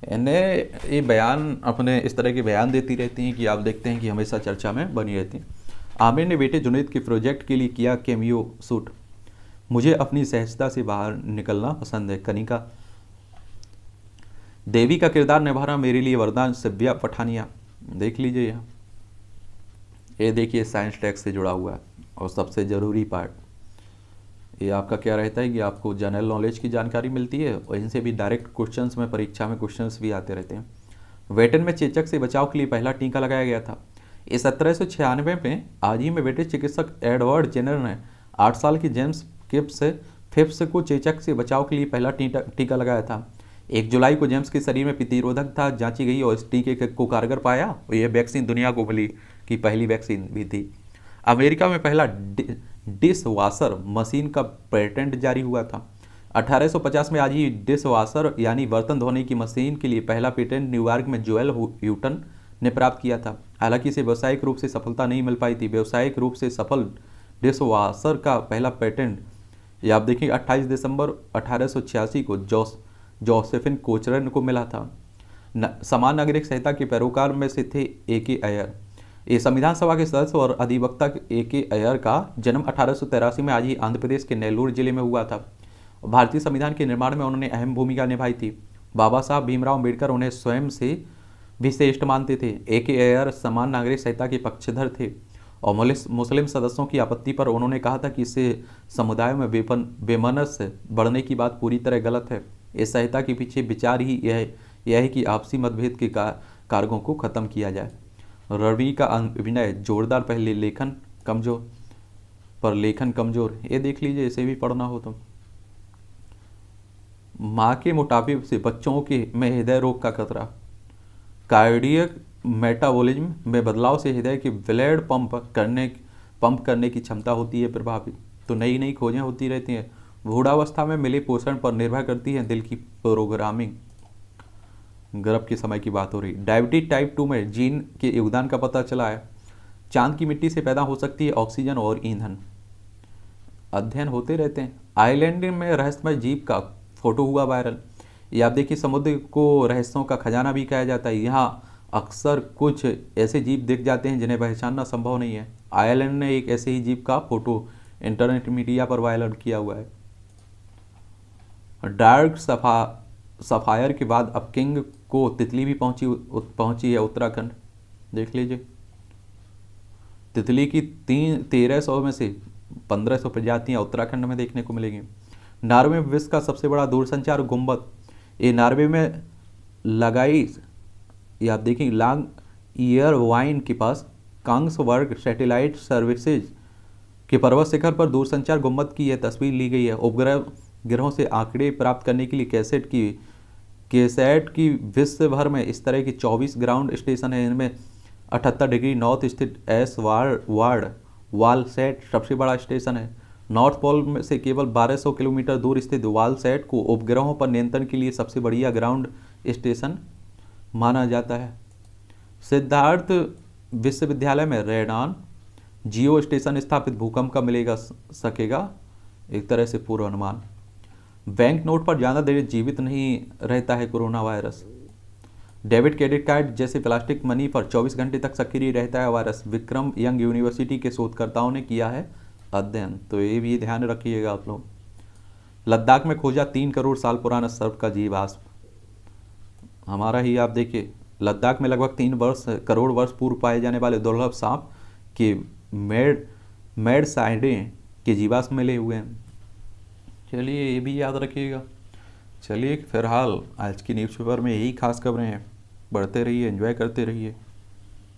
इन्हें ये बयान, अपने इस तरह के बयान देती रहती हैं कि आप देखते हैं कि हमेशा चर्चा में बनी रहती हैं। आमिर ने बेटे जुनैद के प्रोजेक्ट के लिए किया कैमियो शूट। मुझे अपनी सहजता से बाहर निकलना पसंद है। कनिका देवी का किरदार निभाना मेरे लिए वरदान। सिव्या पठानिया। देख लीजिए यहाँ, ये देखिए साइंस टेक्स से जुड़ा हुआ है। और सबसे ज़रूरी पार्ट ये आपका क्या रहता है कि आपको जनरल नॉलेज की जानकारी मिलती है और इनसे भी डायरेक्ट क्वेश्चंस में, परीक्षा में क्वेश्चंस भी आते रहते हैं। वेटन में चेचक से बचाव के लिए पहला टीका लगाया गया था। इस 1796 में आज ही में ब्रिटिश चिकित्सक एडवर्ड जेनर ने 8 साल की जेम्स फिप्स को चेचक से बचाव के लिए पहला टीका लगाया था। 1 जुलाई को जेम्स के शरीर में प्रतिरोधक था जांची गई और इस टीके को कारगर पाया और यह वैक्सीन दुनिया को मिली कि पहली वैक्सीन भी थी। अमेरिका में पहला डिश वाशर मशीन का पेटेंट जारी हुआ था। 1850 में आज ही डिश वाशर यानी बर्तन धोने की मशीन के लिए पहला पेटेंट न्यूयॉर्क में जोएल ह्यूटन ने प्राप्त किया था। हालांकि इसे व्यावसायिक रूप से सफलता नहीं मिल पाई थी। व्यावसायिक रूप से सफल डिश वाशर का पहला पेटेंट ये आप देखिए 28 दिसंबर 1886 को जोसेफिन कोचरन को मिला था। समान नागरिक संहिता के पैरोकार में से थे A.K. अय्यर। ये संविधान सभा के सदस्य और अधिवक्ता A.K. अय्यर का जन्म 1883 में आज ही आंध्र प्रदेश के नेल्लूर जिले में हुआ था। भारतीय संविधान के निर्माण में उन्होंने अहम भूमिका निभाई थी। बाबा साहब भीमराव अम्बेडकर उन्हें स्वयं से भी श्रेष्ठ मानते थे। A.K. अय्यर समान नागरिक संहिता के पक्षधर थे और मुस्लिम सदस्यों की आपत्ति पर उन्होंने कहा था कि इससे समुदाय में बेमनस बढ़ने की बात पूरी तरह गलत है। इस संहिता के पीछे विचार ही यह है कि आपसी मतभेद के कारकों को खत्म किया जाए। रवि का अभिनय जोरदार, पहले लेखन कमजोर। ये देख लीजिए, इसे भी पढ़ना हो तो। माँ के मोटापे से बच्चों के में हृदय रोग का खतरा। कार्डियक मेटाबॉलिज्म में बदलाव से हृदय की ब्लड पंप करने की क्षमता होती है प्रभावित। तो नई नई खोजें होती रहती हैं। बूढ़ावस्था में मिले पोषण पर निर्भर करती है दिल की प्रोग्रामिंग। गर्भ के समय की बात हो रही। डायबिटीज टाइप 2 में जीन के योगदान का पता चला है। चांद की मिट्टी से पैदा हो सकती है ऑक्सीजन और ईंधन। अध्ययन होते रहते हैं। आइलैंड में रहस्यमय जीव का फोटो हुआ वायरल। ये आप देखिए, समुद्र को रहस्यों का खजाना भी कहा जाता है। यहाँ अक्सर कुछ ऐसे जीव दिख जाते हैं जिन्हें पहचानना संभव नहीं है। आयरलैंड ने एक ऐसे ही जीव का फोटो इंटरनेट मीडिया पर वायरल किया हुआ है। डार्क सफायर के बाद अब किंग को तितली भी पहुंची है उत्तराखंड। देख लीजिए, तितली की 1300 में से 1500 प्रजातियां उत्तराखंड में देखने को मिलेंगी। नॉर्वे में विश्व का सबसे बड़ा दूरसंचार गुंबद ये नॉर्वे में लगाई। ये आप देखेंगे, लॉन्ग ईयर वाइन के पास कांग्सवर्ग सैटेलाइट सर्विसेज के पर्वत शिखर पर दूरसंचार गुंबद की यह तस्वीर ली गई है। उपग्रहों से आंकड़े प्राप्त करने के लिए केसैट की विश्व भर में इस तरह की 24 ग्राउंड स्टेशन है। इनमें 78 डिग्री नॉर्थ स्थित वालसैट सबसे बड़ा स्टेशन है। नॉर्थ पोल में से केवल 1200 किलोमीटर दूर स्थित वालसैट को उपग्रहों पर नियंत्रण के लिए सबसे बढ़िया ग्राउंड स्टेशन माना जाता है। सिद्धार्थ विश्वविद्यालय में रेडान जियो स्टेशन स्थापित। भूकंप का मिलेगा सकेगा एक तरह से पूर्वानुमान। बैंक नोट पर ज़्यादा देर जीवित नहीं रहता है corona virus. Debit credit card जैसे प्लास्टिक मनी पर 24 घंटे तक सक्रिय रहता है वायरस। विक्रम यंग यूनिवर्सिटी के शोधकर्ताओं ने किया है अध्ययन। तो ये भी ध्यान रखिएगा आप लोग। लद्दाख में खोजा 3 करोड़ साल पुराना सर्प का जीवाश्म। हमारा ही आप देखिए, लद्दाख में लगभग 3 करोड़ वर्ष पूर्व पाए जाने वाले दुर्लभ सांप के मेड साइडे के जीवाश्म मिले हुए हैं। चलिए, ये भी याद रखिएगा। चलिए, फिलहाल आज की न्यूज़पेपर में यही खास खबरें हैं। पढ़ते रहिए, एंजॉय करते रहिए।